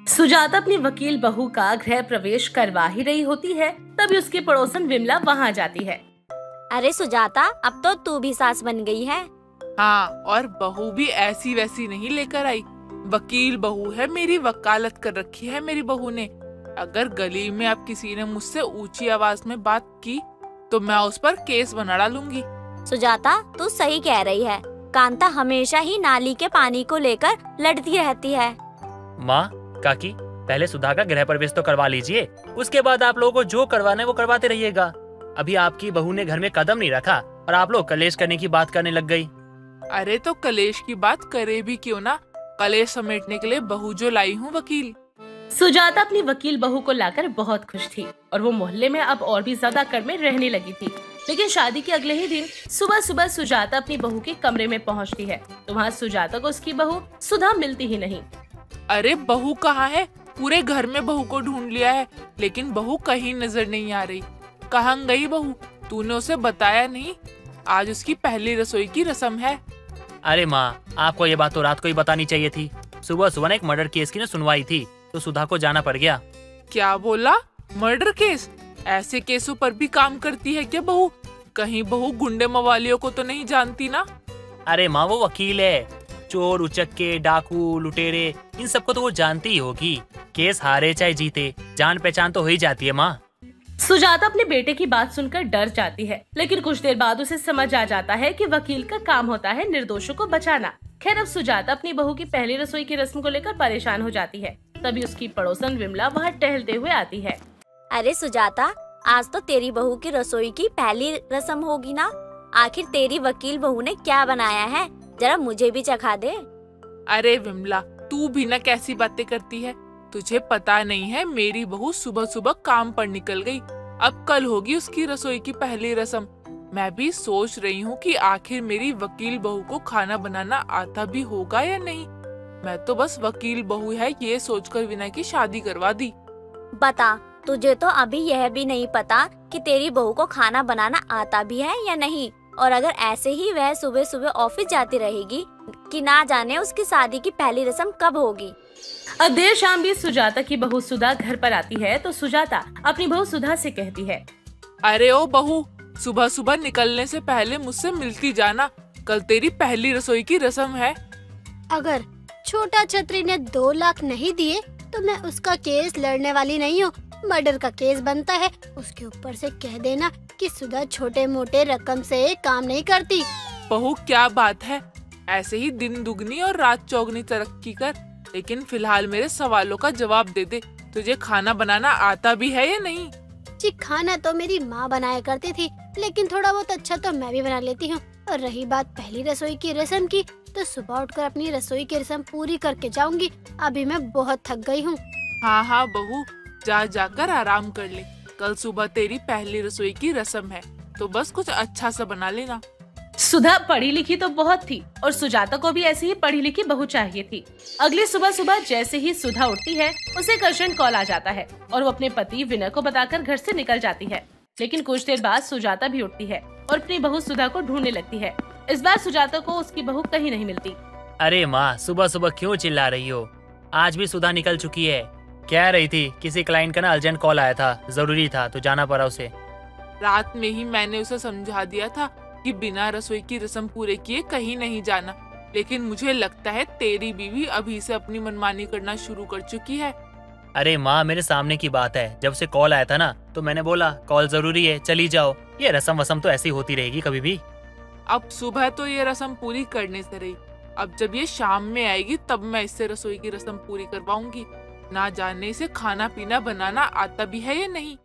सुजाता अपनी वकील बहू का गृह प्रवेश करवा ही रही होती है, तभी उसकी पड़ोसन विमला वहाँ जाती है। अरे सुजाता, अब तो तू भी सास बन गई है। हाँ, और बहू भी ऐसी वैसी नहीं लेकर आई। वकील बहू है, मेरी वकालत कर रखी है मेरी बहू ने। अगर गली में अब किसी ने मुझसे ऊंची आवाज में बात की तो मैं उस पर केस बना डालूंगी। सुजाता, तू सही कह रही है। कांता हमेशा ही नाली के पानी को लेकर लड़ती रहती है। माँ, काकी, पहले सुधा का गृह प्रवेश तो करवा लीजिए, उसके बाद आप लोगों को जो करवाना है वो करवाते रहिएगा। अभी आपकी बहू ने घर में कदम नहीं रखा और आप लोग कलेश करने की बात करने लग गई। अरे तो कलेश की बात करे भी क्यों ना, कलेश समेटने के लिए बहू जो लाई हूँ वकील। सुजाता अपनी वकील बहू को लाकर बहुत खुश थी और वो मोहल्ले में अब और भी ज्यादा अकड़ में रहने लगी थी। लेकिन शादी के अगले ही दिन सुबह सुबह सुजाता अपनी बहू के कमरे में पहुंचती है तो वहाँ सुजाता को उसकी बहू सुधा मिलती ही नहीं। अरे बहू कहाँ है? पूरे घर में बहू को ढूंढ लिया है, लेकिन बहू कहीं नजर नहीं आ रही। कहाँ गई बहू? तूने उसे बताया नहीं? आज उसकी पहली रसोई की रस्म है। अरे माँ, आपको ये बात तो रात को ही बतानी चाहिए थी। सुबह सुबह ने एक मर्डर केस की ना सुनवाई थी तो सुधा को जाना पड़ गया। क्या बोला? Murder case? ऐसे केसों पर भी काम करती है क्या बहू? कहीं बहू गुंडे मवालियों को तो नहीं जानती ना? अरे माँ, वो वकील है। चोर, उचक्के, डाकू, लुटेरे, इन सबको तो वो जानती ही होगी। केस हारे चाहे जीते, जान पहचान तो हो ही जाती है माँ। सुजाता अपने बेटे की बात सुनकर डर जाती है, लेकिन कुछ देर बाद उसे समझ आ जाता है कि वकील का काम होता है निर्दोषों को बचाना। खैर, अब सुजाता अपनी बहू की पहली रसोई की रस्म को लेकर परेशान हो जाती है। तभी उसकी पड़ोसन विमला वहाँ टहलते हुए आती है। अरे सुजाता, आज तो तेरी बहू की रसोई की पहली रस्म होगी ना? आखिर तेरी वकील बहू ने क्या बनाया है, जरा मुझे भी चखा दे। अरे विमला, तू भी ना कैसी बातें करती है। तुझे पता नहीं है, मेरी बहू सुबह सुबह काम पर निकल गई। अब कल होगी उसकी रसोई की पहली रस्म। मैं भी सोच रही हूँ कि आखिर मेरी वकील बहू को खाना बनाना आता भी होगा या नहीं। मैं तो बस वकील बहू है ये सोचकर विनय की शादी करवा दी। बता, तुझे तो अभी यह भी नहीं पता कि तेरी बहू को खाना बनाना आता भी है या नहीं। और अगर ऐसे ही वह सुबह सुबह ऑफिस जाती रहेगी कि ना जाने उसकी शादी की पहली रस्म कब होगी। अब देर शाम भी सुजाता की बहू सुधा घर पर आती है तो सुजाता अपनी बहू सुधा से कहती है, अरे ओ बहू, सुबह सुबह निकलने से पहले मुझसे मिलती जाना। कल तेरी पहली रसोई की रस्म है। अगर छोटा छतरी ने 2 लाख नहीं दिए तो मैं उसका केस लड़ने वाली नहीं हूँ। मर्डर का केस बनता है, उसके ऊपर से कह देना कि सुधा छोटे मोटे रकम से काम नहीं करती। बहू क्या बात है, ऐसे ही दिन दुगनी और रात चौगनी तरक्की कर। लेकिन फिलहाल मेरे सवालों का जवाब दे दे, तुझे खाना बनाना आता भी है या नहीं? जी, खाना तो मेरी माँ बनाया करती थी, लेकिन थोड़ा बहुत अच्छा तो मैं भी बना लेती हूँ। और रही बात पहली रसोई की रस्म की, तो सुबह उठकर अपनी रसोई की रस्म पूरी करके जाऊंगी। अभी मैं बहुत थक गई हूँ। हाँ हाँ बहू, जा जाकर आराम कर ले। कल सुबह तेरी पहली रसोई की रस्म है, तो बस कुछ अच्छा सा बना लेना। सुधा पढ़ी लिखी तो बहुत थी और सुजाता को भी ऐसी ही पढ़ी लिखी बहू चाहिए थी। अगली सुबह सुबह जैसे ही सुधा उठती है, उसे अर्जेंट कॉल आ जाता है और वो अपने पति विनय को बताकर घर से निकल जाती है। लेकिन कुछ देर बाद सुजाता भी उठती है और अपनी बहू सुधा को ढूंढने लगती है। इस बार सुजाता को उसकी बहू कहीं नहीं मिलती। अरे माँ, सुबह सुबह क्यों चिल्ला रही हो? आज भी सुधा निकल चुकी है। कह रही थी किसी क्लाइंट का ना अर्जेंट कॉल आया था, जरूरी था तो जाना पड़ा उसे। रात में ही मैंने उसे समझा दिया था कि बिना रसोई की रस्म पूरे किए कहीं नहीं जाना, लेकिन मुझे लगता है तेरी बीवी अभी से अपनी मनमानी करना शुरू कर चुकी है। अरे माँ, मेरे सामने की बात है। जब से कॉल आया था ना तो मैंने बोला कॉल जरूरी है, चली जाओ। ये रस्म वसम तो ऐसी होती रहेगी कभी भी। अब सुबह तो ये रस्म पूरी करने से रही, अब जब ये शाम में आएगी तब मैं इससे रसोई की रस्म पूरी करवाऊंगी। ना जाने से खाना पीना बनाना आता भी है या नहीं।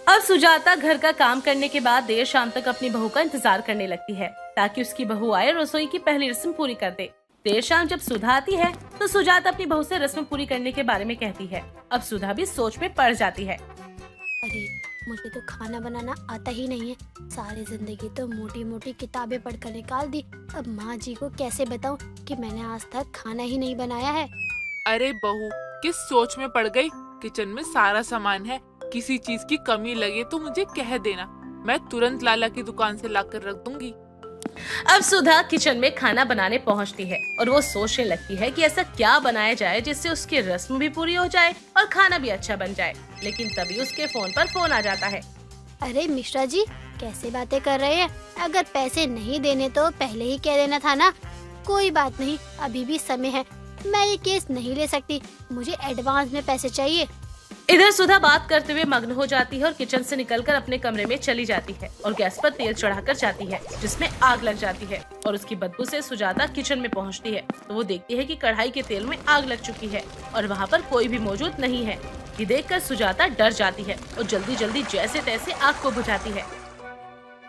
अब सुजाता घर का काम करने के बाद देर शाम तक अपनी बहू का इंतजार करने लगती है ताकि उसकी बहू आए और रसोई की पहली रस्म पूरी कर दे। देर शाम जब सुधा आती है तो सुजाता अपनी बहू से रस्म पूरी करने के बारे में कहती है। अब सुधा भी सोच में पड़ जाती है। अरे, मुझे तो खाना बनाना आता ही नहीं है। सारी जिंदगी तो मोटी मोटी किताबें पढ़कर निकाल दी। अब माँ जी को कैसे बताऊं कि मैंने आज तक खाना ही नहीं बनाया है। अरे बहू, किस सोच में पड़ गई? किचन में सारा सामान है, किसी चीज की कमी लगे तो मुझे कह देना, मैं तुरंत लाला की दुकान से लाकर रख दूंगी। अब सुधा किचन में खाना बनाने पहुंचती है और वो सोचने लगती है कि ऐसा क्या बनाया जाए जिससे उसकी रस्म भी पूरी हो जाए और खाना भी अच्छा बन जाए। लेकिन तभी उसके फोन पर फोन आ जाता है। अरे मिश्रा जी, कैसे बातें कर रहे हैं? अगर पैसे नहीं देने तो पहले ही कह देना था ना। कोई बात नहीं, अभी भी समय है। मैं ये केस नहीं ले सकती, मुझे एडवांस में पैसे चाहिए। इधर सुधा बात करते हुए मग्न हो जाती है और किचन से निकलकर अपने कमरे में चली जाती है और गैस पर तेल चढ़ाकर जाती है जिसमें आग लग जाती है और उसकी बदबू से सुजाता किचन में पहुंचती है तो वो देखती है कि कढ़ाई के तेल में आग लग चुकी है और वहां पर कोई भी मौजूद नहीं है। ये देखकर सुजाता डर जाती है और जल्दी जल्दी जैसे तैसे आग को बुझाती है।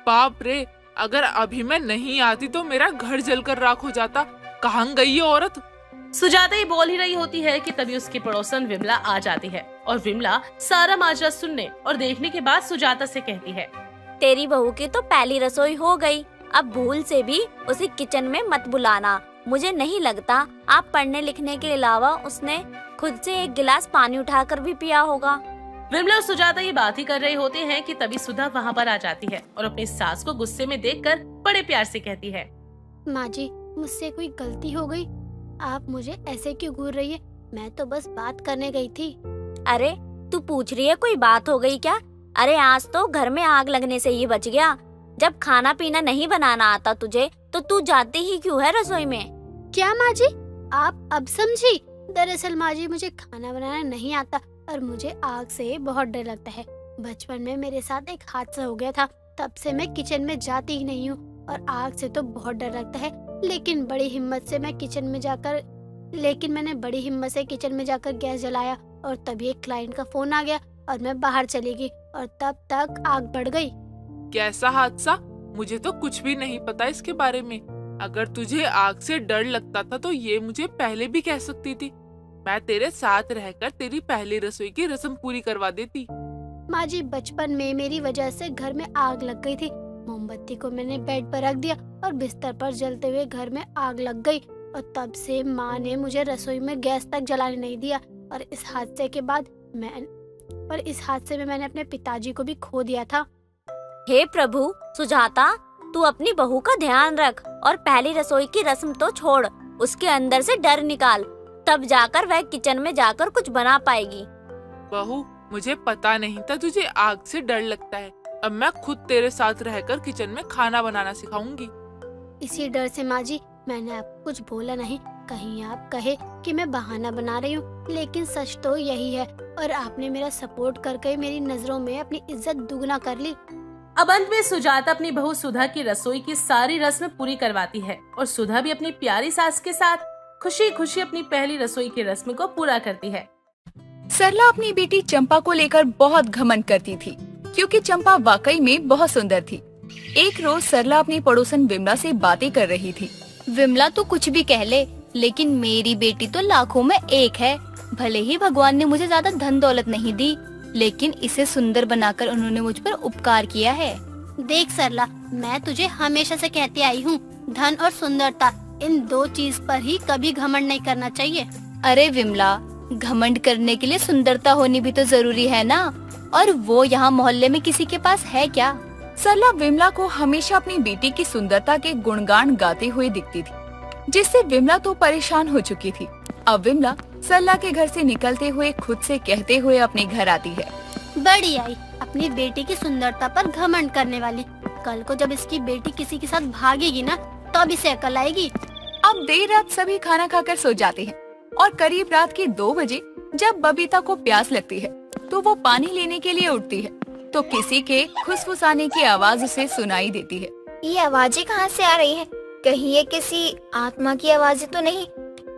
बाप रे, अगर अभी मैं नहीं आती तो मेरा घर जलकर राख हो जाता। कहाँ गई ये औरत? सुजाता ही बोल ही रही होती है कि तभी उसकी पड़ोसन विमला आ जाती है और विमला सारा माजरा सुनने और देखने के बाद सुजाता से कहती है, तेरी बहू की तो पहली रसोई हो गई, अब भूल से भी उसे किचन में मत बुलाना। मुझे नहीं लगता आप पढ़ने लिखने के अलावा उसने खुद से एक गिलास पानी उठाकर भी पिया होगा। विमला और सुजाता ये बात ही कर रहे होते हैं कि तभी सुधा वहाँ पर आ जाती है और अपनी सास को गुस्से में देखकर बड़े प्यार से कहती है, माँ जी, मुझसे कोई गलती हो गई, आप मुझे ऐसे क्यों घूर रही है? मैं तो बस बात करने गई थी। अरे तू पूछ रही है कोई बात हो गई क्या? अरे आज तो घर में आग लगने से ही बच गया। जब खाना पीना नहीं बनाना आता तुझे तो तू जाती ही क्यों है रसोई में? क्या माँ जी, आप अब समझी? दरअसल माँ जी, मुझे खाना बनाना नहीं आता और मुझे आग से बहुत डर लगता है। बचपन में मेरे साथ एक हादसा हो गया था, तब से मैं किचन में जाती ही नहीं हूँ और आग से तो बहुत डर लगता है। लेकिन मैंने बड़ी हिम्मत से किचन में जाकर गैस जलाया और तभी एक क्लाइंट का फोन आ गया और मैं बाहर चली गई और तब तक आग बढ़ गई। कैसा हादसा? मुझे तो कुछ भी नहीं पता इसके बारे में। अगर तुझे आग से डर लगता था तो ये मुझे पहले भी कह सकती थी। मैं तेरे साथ रहकर तेरी पहली रसोई की रस्म पूरी करवा देती। माँ जी, बचपन में मेरी वजह से घर में आग लग गई थी। मोमबत्ती को मैंने बेड पर रख दिया और बिस्तर पर जलते हुए घर में आग लग गई और तब से माँ ने मुझे रसोई में गैस तक जलाने नहीं दिया और इस हादसे में मैंने अपने पिताजी को भी खो दिया था। हे प्रभु, सुजाता तू अपनी बहू का ध्यान रख और पहली रसोई की रस्म तो छोड़, उसके अंदर से डर निकाल, तब जाकर वह किचन में जाकर कुछ बना पाएगी। बहू, मुझे पता नहीं था तुझे आग से डर लगता है। अब मैं खुद तेरे साथ रहकर किचन में खाना बनाना सिखाऊंगी। इसी डर से माँ जी मैंने आपको कुछ बोला नहीं, कहीं आप कहे कि मैं बहाना बना रही हूँ, लेकिन सच तो यही है और आपने मेरा सपोर्ट करके मेरी नजरों में अपनी इज्जत दुगना कर ली। अब अंत में सुजाता अपनी बहू सुधा की रसोई की सारी रस्म पूरी करवाती है और सुधा भी अपनी प्यारी सास के साथ खुशी खुशी अपनी पहली रसोई की रस्म को पूरा करती है। सरला अपनी बेटी चंपा को लेकर बहुत घमंड करती थी क्योंकि चंपा वाकई में बहुत सुंदर थी। एक रोज सरला अपनी पड़ोसन विमला से बातें कर रही थी। विमला तो कुछ भी कह ले, लेकिन मेरी बेटी तो लाखों में एक है। भले ही भगवान ने मुझे ज्यादा धन दौलत नहीं दी, लेकिन इसे सुंदर बनाकर उन्होंने मुझ पर उपकार किया है। देख सरला, मैं तुझे हमेशा से कहती आई हूँ, धन और सुंदरता इन दो चीज पर ही कभी घमंड नहीं करना चाहिए। अरे विमला, घमंड करने के लिए सुंदरता होनी भी तो जरूरी है ना, और वो यहाँ मोहल्ले में किसी के पास है क्या? सरला विमला को हमेशा अपनी बेटी की सुंदरता के गुणगान गाते हुए दिखती थी, जिससे विमला तो परेशान हो चुकी थी। अब विमला सरला के घर से निकलते हुए खुद से कहते हुए अपने घर आती है। बड़ी आई अपनी बेटी की सुंदरता पर घमंड करने वाली। कल को जब इसकी बेटी किसी के साथ भागेगी ना, तब इसे अकल आएगी। अब देर रात सभी खाना खाकर सो जाते हैं और करीब रात के 2 बजे जब बबीता को प्यास लगती है तो वो पानी लेने के लिए उठती है तो किसी के फुसफुसाने की आवाज उसे सुनाई देती है। ये आवाजें कहाँ से आ रही हैं? कहीं ये किसी आत्मा की आवाजें तो नहीं?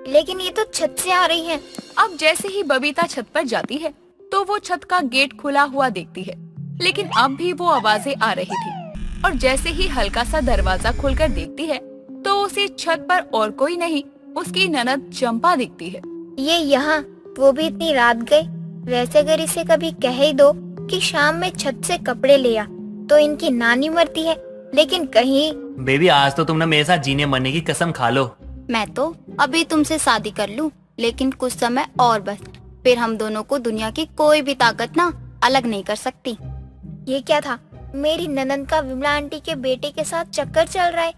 लेकिन ये तो छत से आ रही हैं। अब जैसे ही बबीता छत पर जाती है तो वो छत का गेट खुला हुआ देखती है, लेकिन अब भी वो आवाजें आ रही थी। और जैसे ही हल्का सा दरवाजा खोलकर देखती है तो उसे छत पर और कोई नहीं, उसकी ननद चंपा दिखती है। ये यहाँ, वो भी इतनी रात गए। वैसे अगर इसे कभी कह ही दो कि शाम में छत से कपड़े ले आ तो इनकी नानी मरती है, लेकिन कहीं। बेबी, आज तो तुम ना मेरे साथ जीने मरने की कसम खा लो। मैं तो अभी तुमसे शादी कर लूं, लेकिन कुछ समय और बस, फिर हम दोनों को दुनिया की कोई भी ताकत ना अलग नहीं कर सकती। ये क्या था? मेरी ननद का विमला आंटी के बेटे के साथ चक्कर चल रहा है।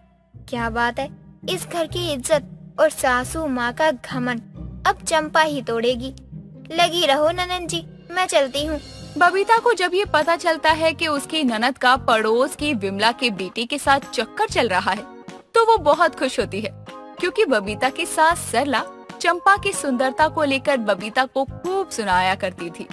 क्या बात है, इस घर की इज्जत और सासू माँ का घमंड अब चंपा ही तोड़ेगी। लगी रहो ननद जी, मैं चलती हूँ। बबीता को जब ये पता चलता है कि उसकी ननद का पड़ोस की विमला के बेटे के साथ चक्कर चल रहा है, तो वो बहुत खुश होती है, क्योंकि बबीता की सास सरला चंपा की सुंदरता को लेकर बबीता को खूब सुनाया करती थी।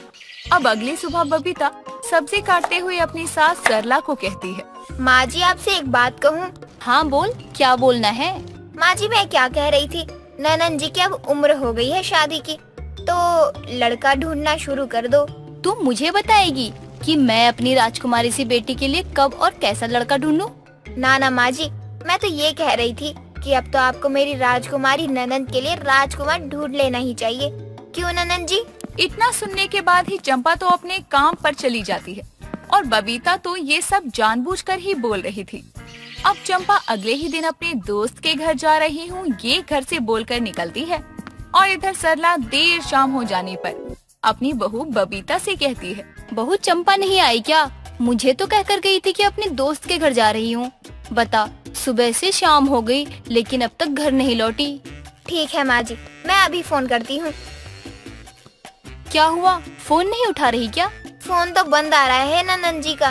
अब अगली सुबह बबीता सब्जी काटते हुए अपनी सास सरला को कहती है, माँ जी आपसे एक बात कहूँ? हाँ बोल, क्या बोलना है? माँ जी मैं क्या कह रही थी, ननद जी की अब उम्र हो गई है शादी की, तो लड़का ढूंढना शुरू कर दो। तू मुझे बताएगी कि मैं अपनी राजकुमारी सी बेटी के लिए कब और कैसा लड़का ढूंढूं? ना माँ जी, मैं तो ये कह रही थी कि अब तो आपको मेरी राजकुमारी ननद के लिए राजकुमार ढूंढ लेना ही चाहिए। क्यों ननद जी? इतना सुनने के बाद ही चंपा तो अपने काम पर चली जाती है और बबीता तो ये सब जानबूझकर ही बोल रही थी। अब चंपा अगले ही दिन अपने दोस्त के घर जा रही हूँ ये घर से बोलकर निकलती है और इधर सरला देर शाम हो जाने पर अपनी बहू बबीता से कहती है, बहू चंपा नहीं आई क्या? मुझे तो कहकर गई थी कि अपने दोस्त के घर जा रही हूँ। बता, सुबह से शाम हो गई लेकिन अब तक घर नहीं लौटी। ठीक है माँ जी, मैं अभी फोन करती हूँ। क्या हुआ, फोन नहीं उठा रही क्या? फोन तो बंद आ रहा है ननद जी का।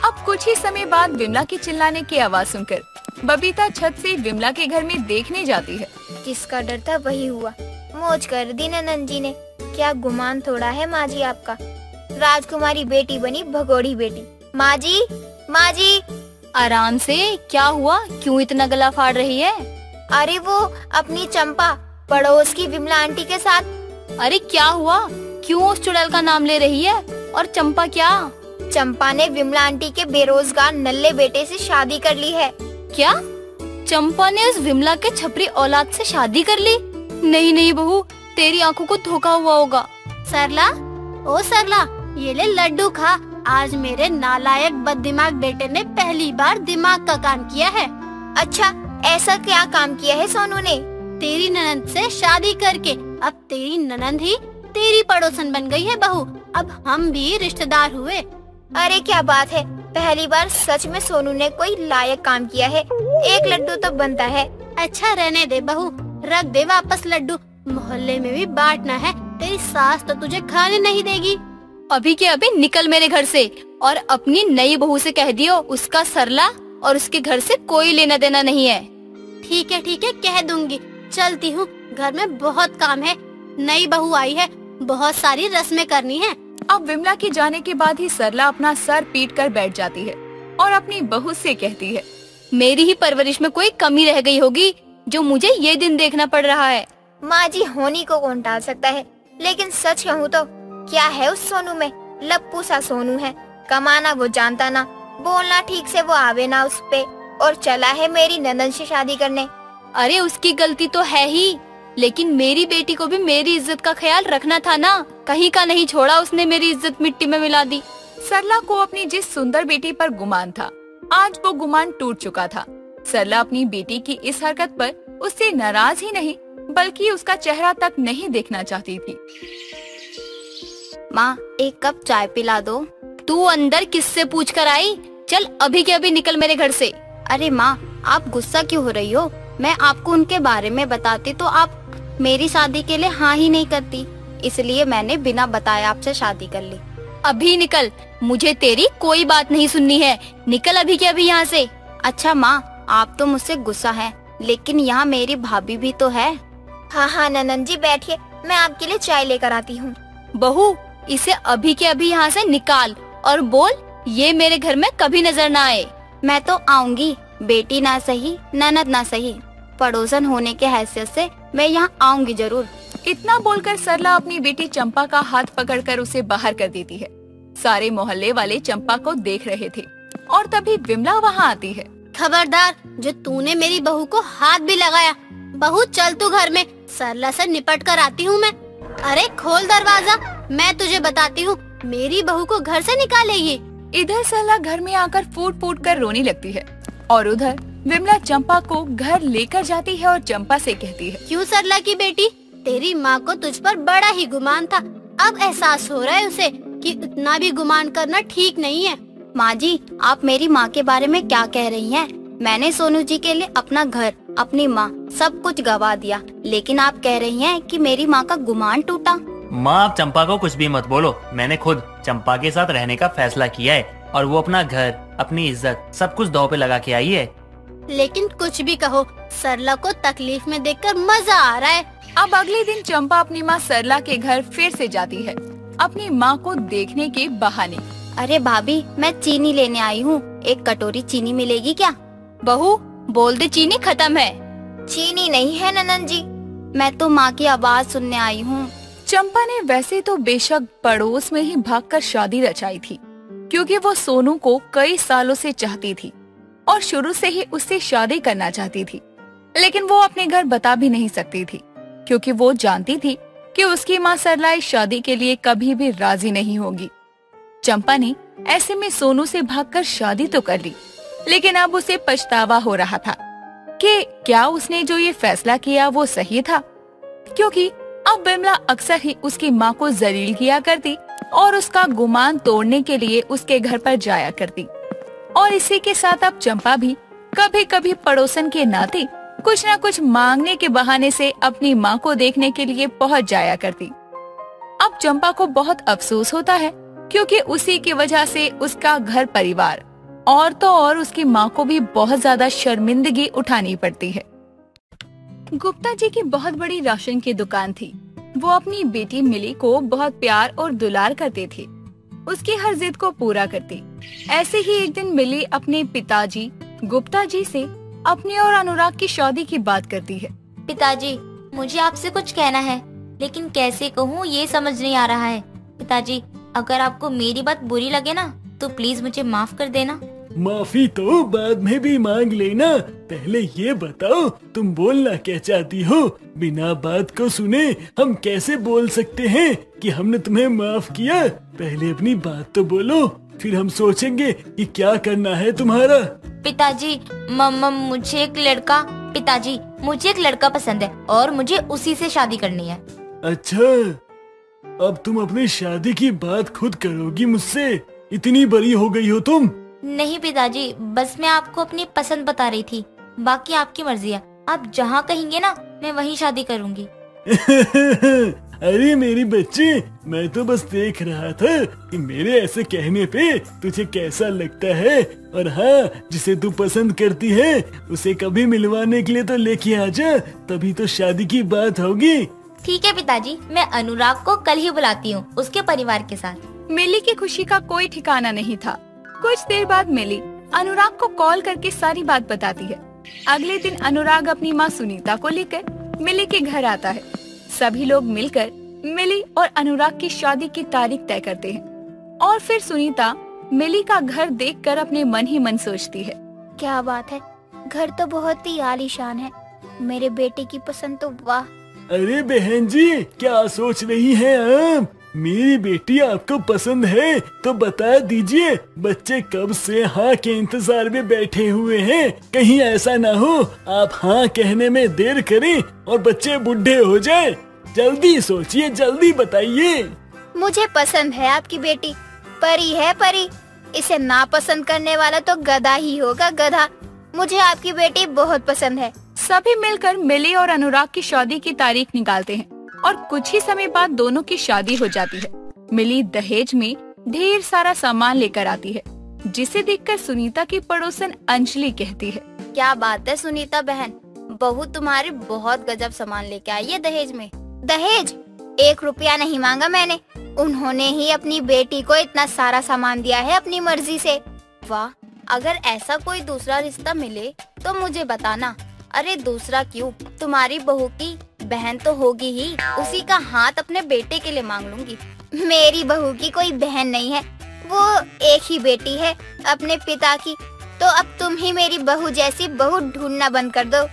अब कुछ ही समय बाद विमला की चिल्लाने की आवाज सुनकर बबीता छत से विमला के घर में देखने जाती है। जिसका डर था वही हुआ, मौज कर दी ननद जी ने। क्या गुमान थोड़ा है माँ जी आपका, राजकुमारी बेटी बनी भगोड़ी बेटी। माँ जी, माँ जी। आराम से, क्या हुआ, क्यों इतना गला फाड़ रही है? अरे वो अपनी चंपा पड़ोस की विमला आंटी के साथ। अरे क्या हुआ, क्यों उस चुड़ैल का नाम ले रही है? और चंपा क्या? चंपा ने विमला आंटी के बेरोजगार नल्ले बेटे से शादी कर ली है। क्या? चंपा ने उस विमला के छपरी औलाद से शादी कर ली? नहीं नहीं बहू, तेरी आंखों को धोखा हुआ होगा। सरला, ओ सरला, ये ले लड्डू खा। आज मेरे नालायक बददिमाग बेटे ने पहली बार दिमाग का काम किया है। अच्छा, ऐसा क्या काम किया है सोनू ने? तेरी ननद से शादी करके अब तेरी ननद ही तेरी पड़ोसन बन गई है बहू। अब हम भी रिश्तेदार हुए। अरे क्या बात है, पहली बार सच में सोनू ने कोई लायक काम किया है। एक लड्डू तो बनता है। अच्छा रहने दे बहू, रख दे वापस लड्डू, मोहल्ले में भी बांटना है। तेरी सास तो तुझे खाने नहीं देगी। अभी के अभी निकल मेरे घर से और अपनी नई बहू से कह दियो उसका सरला और उसके घर से कोई लेना देना नहीं है। ठीक है कह दूंगी। चलती हूँ, घर में बहुत काम है। नई बहू आई है, बहुत सारी रस्में करनी है। अब विमला के जाने के बाद ही सरला अपना सर पीट कर बैठ जाती है और अपनी बहू से कहती है, मेरी ही परवरिश में कोई कमी रह गई होगी जो मुझे ये दिन देखना पड़ रहा है। माँ जी, होनी को कौन टाल सकता है, लेकिन सच कहूँ तो क्या है उस सोनू में, लप्पू सा सोनू है। कमाना वो जानता ना, बोलना ठीक से वो आवे ना उस पे, और चला है मेरी ननद से शादी करने। अरे उसकी गलती तो है ही, लेकिन मेरी बेटी को भी मेरी इज्जत का ख्याल रखना था ना। कहीं का नहीं छोड़ा उसने, मेरी इज्जत मिट्टी में मिला दी। सरला को अपनी जिस सुंदर बेटी पर गुमान था, आज वो गुमान टूट चुका था। सरला अपनी बेटी की इस हरकत पर उससे नाराज ही नहीं बल्कि उसका चेहरा तक नहीं देखना चाहती थी। माँ, एक कप चाय पिला दो। तू अंदर किससे पूछ कर आई? चल अभी के अभी निकल मेरे घर से। अरे माँ, आप गुस्सा क्यों हो रही हो? मैं आपको उनके बारे में बताती तो आप मेरी शादी के लिए हाँ ही नहीं करती, इसलिए मैंने बिना बताए आपसे शादी कर ली। अभी निकल, मुझे तेरी कोई बात नहीं सुननी है। निकल अभी के अभी यहाँ से। अच्छा माँ, आप तो मुझसे गुस्सा है, लेकिन यहाँ मेरी भाभी भी तो है। हाँ ननद जी बैठिए, मैं आपके लिए चाय लेकर आती हूँ। बहू, इसे अभी के अभी यहाँ से निकाल और बोल ये मेरे घर में कभी नजर ना आए। मैं तो आऊंगी, बेटी ना सही ननद ना सही, पड़ोसन होने के हैसियत से मैं यहाँ आऊंगी जरूर। इतना बोलकर सरला अपनी बेटी चंपा का हाथ पकड़कर उसे बाहर कर देती है। सारे मोहल्ले वाले चंपा को देख रहे थे और तभी विमला वहाँ आती है। खबरदार, जो तूने मेरी बहू को हाथ भी लगाया। बहू चल तू घर में, सरला से निपट कर आती हूँ मैं। अरे खोल दरवाजा, मैं तुझे बताती हूँ, मेरी बहू को घर से निकालेगी। इधर सरला घर में आकर फूट फूट कर रोने लगती है और उधर विमला चंपा को घर लेकर जाती है और चंपा से कहती है, क्यों सरला की बेटी, तेरी माँ को तुझ पर बड़ा ही गुमान था। अब एहसास हो रहा है उसे कि इतना भी गुमान करना ठीक नहीं है। माँ जी, आप मेरी माँ के बारे में क्या कह रही हैं? मैंने सोनू जी के लिए अपना घर, अपनी माँ, सब कुछ गवा दिया, लेकिन आप कह रही हैं कि मेरी माँ का गुमान टूटा। माँ, आप चंपा को कुछ भी मत बोलो। मैंने खुद चंपा के साथ रहने का फैसला किया है और वो अपना घर, अपनी इज्जत, सब कुछ दांव पे लगा के आई है। लेकिन कुछ भी कहो, सरला को तकलीफ में देखकर मजा आ रहा है। अब अगले दिन चंपा अपनी माँ सरला के घर फिर से जाती है, अपनी माँ को देखने के बहाने। अरे भाभी, मैं चीनी लेने आई हूँ, एक कटोरी चीनी मिलेगी क्या? बहू, बोल दे चीनी खत्म है। चीनी नहीं है ननन जी। मैं तो माँ की आवाज सुनने आई हूँ। चंपा ने वैसे तो बेशक पड़ोस में ही भागकर शादी रचाई थी, क्योंकि वो सोनू को कई सालों से चाहती थी और शुरू से ही उससे शादी करना चाहती थी। लेकिन वो अपने घर बता भी नहीं सकती थी, क्योंकि वो जानती थी कि उसकी माँ सरला इस शादी के लिए कभी भी राजी नहीं होगी। चंपा ने ऐसे में सोनू से भागकर शादी तो कर ली, लेकिन अब उसे पछतावा हो रहा था कि क्या उसने जो ये फैसला किया वो सही था, क्योंकि अब विमला अक्सर ही उसकी माँ को जलील किया करती और उसका गुमान तोड़ने के लिए उसके घर पर जाया करती। और इसी के साथ अब चंपा भी कभी कभी पड़ोसन के नाते कुछ न कुछ मांगने के बहाने से अपनी माँ को देखने के लिए पहुँच जाया करती। अब चंपा को बहुत अफसोस होता है, क्योंकि उसी की वजह से उसका घर परिवार और तो और उसकी माँ को भी बहुत ज्यादा शर्मिंदगी उठानी पड़ती है। गुप्ता जी की बहुत बड़ी राशन की दुकान थी। वो अपनी बेटी मिली को बहुत प्यार और दुलार करते थे, उसकी हर जिद को पूरा करती। ऐसे ही एक दिन मिली अपने पिताजी गुप्ता जी से अपनी और अनुराग की शादी की बात करती है। पिताजी, मुझे आपसे कुछ कहना है, लेकिन कैसे कहूँ ये समझ नहीं आ रहा है। पिताजी, अगर आपको मेरी बात बुरी लगे ना, तो प्लीज मुझे माफ कर देना। माफी तो बाद में भी मांग लेना, पहले ये बताओ तुम बोलना क्या चाहती हो। बिना बात को सुने हम कैसे बोल सकते हैं कि हमने तुम्हें माफ किया। पहले अपनी बात तो बोलो, फिर हम सोचेंगे कि क्या करना है तुम्हारा। पिताजी, मुझे एक लड़का पसंद है और मुझे उसी से शादी करनी है। अच्छा, अब तुम अपनी शादी की बात खुद करोगी मुझसे? इतनी बड़ी हो गई हो तुम? नहीं पिताजी, बस मैं आपको अपनी पसंद बता रही थी, बाकी आपकी मर्जी है। आप जहाँ कहेंगे ना, मैं वहीं शादी करूँगी। अरे मेरी बच्ची, मैं तो बस देख रहा था कि मेरे ऐसे कहने पे तुझे कैसा लगता है। और हाँ, जिसे तू पसंद करती है उसे कभी मिलवाने के लिए तो लेके आजा, तभी तो शादी की बात होगी। ठीक है पिताजी, मैं अनुराग को कल ही बुलाती हूँ उसके परिवार के साथ। मिली की खुशी का कोई ठिकाना नहीं था। कुछ देर बाद मिली अनुराग को कॉल करके सारी बात बताती है। अगले दिन अनुराग अपनी माँ सुनीता को लेकर मिली के घर आता है। सभी लोग मिलकर मिली और अनुराग की शादी की तारीख तय करते हैं और फिर सुनीता मिली का घर देखकर अपने मन ही मन सोचती है, क्या बात है, घर तो बहुत ही आलीशान है। मेरे बेटे की पसंद तो वाह। अरे बहन जी, क्या सोच रही हैं आप? मेरी बेटी आपको पसंद है तो बता दीजिए। बच्चे कब से हाँ के इंतजार में बैठे हुए हैं। कहीं ऐसा ना हो आप हाँ कहने में देर करें और बच्चे बुढ़े हो जाए। जल्दी सोचिए, जल्दी बताइए। मुझे पसंद है आपकी बेटी, परी है परी। इसे नापसंद करने वाला तो गधा ही होगा, गधा। मुझे आपकी बेटी बहुत पसंद है। सभी मिलकर मिली और अनुराग की शादी की तारीख निकालते हैं और कुछ ही समय बाद दोनों की शादी हो जाती है। मिली दहेज में ढेर सारा सामान लेकर आती है, जिसे देखकर सुनीता की पड़ोसन अंजलि कहती है, क्या बात है सुनीता बहन, बहू तुम्हारी बहुत गजब सामान लेके आई है दहेज में। दहेज? 1 रुपया नहीं मांगा मैंने, उन्होंने ही अपनी बेटी को इतना सारा सामान दिया है अपनी मर्जी से। वाह, अगर ऐसा कोई दूसरा रिश्ता मिले तो मुझे बताना। अरे दूसरा क्यों, तुम्हारी बहू की बहन तो होगी ही, उसी का हाथ अपने बेटे के लिए मांग लूंगी। मेरी बहू की कोई बहन नहीं है, वो एक ही बेटी है अपने पिता की। तो अब तुम ही मेरी बहू जैसी बहू ढूंढना बंद कर दो।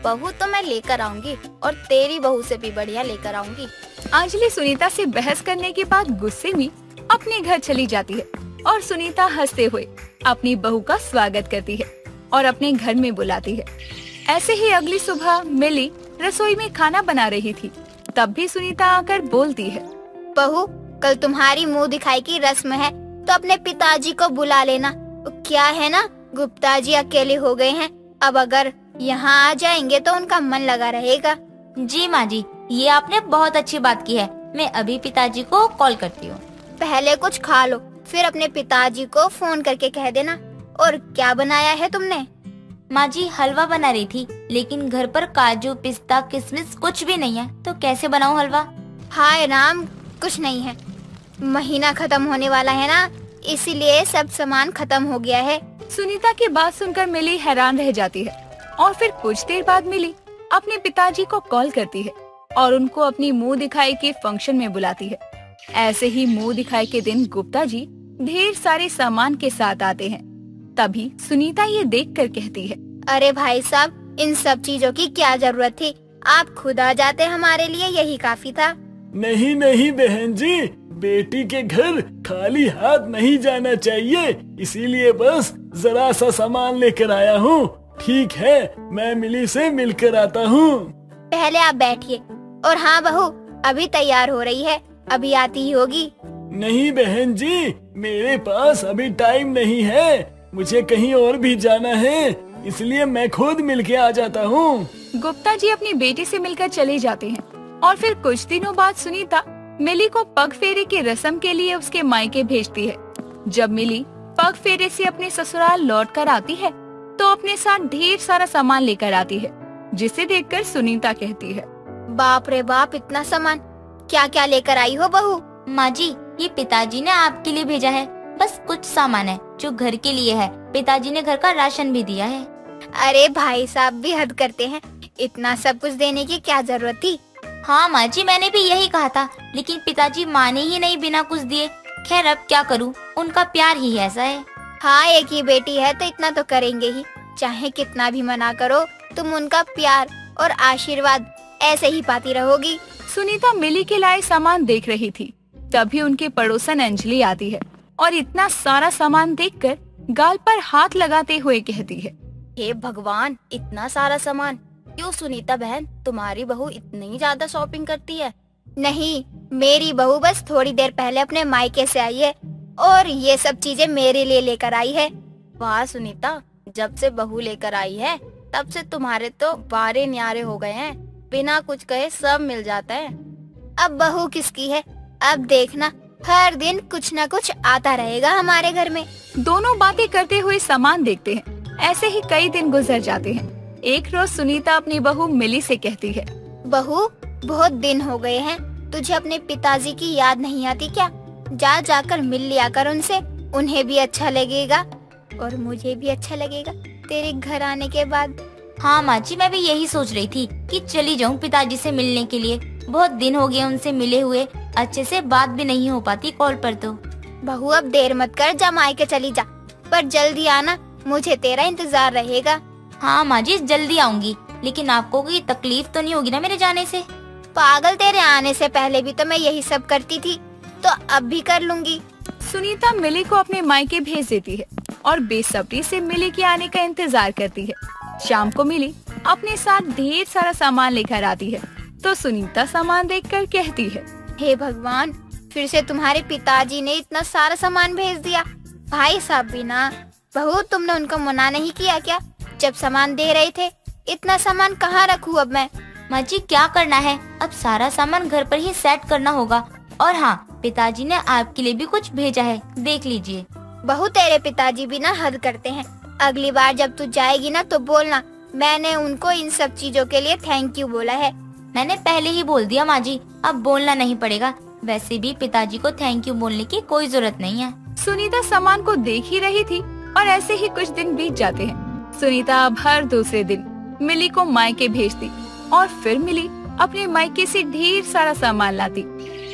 बहू तो मैं लेकर आऊंगी और तेरी बहू से भी बढ़िया लेकर आऊंगी। अंजलि सुनीता से बहस करने के बाद गुस्से में अपने घर चली जाती है और सुनीता हंसते हुए अपनी बहू का स्वागत करती है और अपने घर में बुलाती है। ऐसे ही अगली सुबह मिली रसोई में खाना बना रही थी, तब भी सुनीता आकर बोलती है, बहू कल तुम्हारी मुंह दिखाई की रस्म है, तो अपने पिताजी को बुला लेना। क्या है ना, गुप्ता जी अकेले हो गए हैं, अब अगर यहाँ आ जाएंगे तो उनका मन लगा रहेगा। जी माँ जी, ये आपने बहुत अच्छी बात की है। मैं अभी पिताजी को कॉल करती हूँ। पहले कुछ खा लो, फिर अपने पिताजी को फोन करके कह देना। और क्या बनाया है तुमने? माँ जी हलवा बना रही थी, लेकिन घर पर काजू पिस्ता किशमिश कुछ भी नहीं है, तो कैसे बनाऊँ हलवा? हाय राम, कुछ नहीं है। महीना खत्म होने वाला है ना, इसीलिए सब सामान खत्म हो गया है। सुनीता की बात सुनकर मिली हैरान रह जाती है और फिर कुछ देर बाद मिली अपने पिताजी को कॉल करती है और उनको अपनी मुंह दिखाई के फंक्शन में बुलाती है। ऐसे ही मुंह दिखाई के दिन गुप्ता जी ढेर सारे सामान के साथ आते हैं। तभी सुनीता ये देखकर कहती है, अरे भाई साहब, इन सब चीजों की क्या जरूरत थी? आप खुद आ जाते, हमारे लिए यही काफी था। नहीं नहीं बहन जी, बेटी के घर खाली हाथ नहीं जाना चाहिए, इसीलिए बस जरा सा सामान लेकर आया हूँ। ठीक है, मैं मिली से मिलकर आता हूँ। पहले आप बैठिए। और हाँ बहू, अभी तैयार हो रही है, अभी आती ही होगी। नहीं बहन जी, मेरे पास अभी टाइम नहीं है, मुझे कहीं और भी जाना है, इसलिए मैं खुद मिलके आ जाता हूँ। गुप्ता जी अपनी बेटी से मिलकर चले जाते हैं और फिर कुछ दिनों बाद सुनीता मिली को पग फेरे की रस्म के लिए उसके मायके भेजती है। जब मिली पग फेरे से अपने ससुराल लौट कर आती है तो अपने साथ ढेर सारा सामान लेकर आती है, जिसे देखकर सुनीता कहती है, बाप रे बाप, इतना सामान क्या क्या लेकर आई हो बहू? माँ जी, ये पिताजी ने आपके लिए भेजा है। बस कुछ सामान है जो घर के लिए है, पिताजी ने घर का राशन भी दिया है। अरे भाई साहब भी हद करते हैं, इतना सब कुछ देने की क्या जरूरत थी? हाँ माँ जी, मैंने भी यही कहा था, लेकिन पिताजी माने ही नहीं बिना कुछ दिए। खैर अब क्या करूँ, उनका प्यार ही ऐसा है। हाँ, एक ही बेटी है तो इतना तो करेंगे ही, चाहे कितना भी मना करो, तुम उनका प्यार और आशीर्वाद ऐसे ही पाती रहोगी। सुनीता मिली के लाए सामान देख रही थी, तभी उनकी पड़ोसन अंजलि आती है और इतना सारा सामान देखकर गाल पर हाथ लगाते हुए कहती है, हे भगवान, इतना सारा सामान! क्यों सुनीता बहन, तुम्हारी बहू इतनी ज्यादा शॉपिंग करती है? नहीं, मेरी बहू बस थोड़ी देर पहले अपने मायके से आई है और ये सब चीजें मेरे लिए लेकर आई है। वाह सुनीता, जब से बहू लेकर आई है तब से तुम्हारे तो बारे न्यारे हो गए हैं, बिना कुछ कहे सब मिल जाता है। अब बहू किसकी है? अब देखना, हर दिन कुछ न कुछ आता रहेगा हमारे घर में। दोनों बातें करते हुए सामान देखते हैं। ऐसे ही कई दिन गुजर जाते हैं। एक रोज सुनीता अपनी बहू मिली से कहती है, बहू, बहुत दिन हो गए हैं, तुझे अपने पिताजी की याद नहीं आती क्या? जा जाकर मिल लिया कर उनसे, उन्हें भी अच्छा लगेगा और मुझे भी अच्छा लगेगा तेरे घर आने के बाद। हाँ माँ जी, मैं भी यही सोच रही थी कि चली जाऊँ पिताजी से मिलने के लिए। बहुत दिन हो गए उनसे मिले हुए, अच्छे से बात भी नहीं हो पाती कॉल पर तो। बहू अब देर मत कर, जा मायके चली जा, पर जल्दी आना, मुझे तेरा इंतजार रहेगा। हाँ माँ जी, जल्दी आऊंगी, लेकिन आपको कोई तकलीफ तो नहीं होगी ना मेरे जाने से? पागल, तेरे आने से पहले भी तो मैं यही सब करती थी, तो अब भी कर लूंगी। सुनीता मिली को अपने मायके भेज देती है और बेसब्री से मिली के आने का इंतजार करती है। शाम को मिली अपने साथ ढेर सारा सामान लेकर आती है तो सुनीता सामान देखकर कहती है, हे भगवान, फिर से तुम्हारे पिताजी ने इतना सारा सामान भेज दिया। भाई साहब भी ना, बहू तुमने उनको मना नहीं किया क्या जब सामान दे रहे थे? इतना सामान कहाँ रखूँ अब मैं? माँ जी क्या करना है, अब सारा सामान घर पर ही सेट करना होगा। और हाँ, पिताजी ने आपके लिए भी कुछ भेजा है, देख लीजिए। बहू तेरे पिताजी भी ना हद करते हैं। अगली बार जब तू जाएगी ना तो बोलना मैंने उनको इन सब चीजों के लिए थैंक यू बोला है। मैंने पहले ही बोल दिया माँ जी, अब बोलना नहीं पड़ेगा। वैसे भी पिताजी को थैंक यू बोलने की कोई जरूरत नहीं है। सुनीता सामान को देख ही रही थी और ऐसे ही कुछ दिन बीत जाते हैं। सुनीता अब हर दूसरे दिन मिली को मायके भेजती और फिर मिली अपने मायके से ढेर सारा सामान लाती।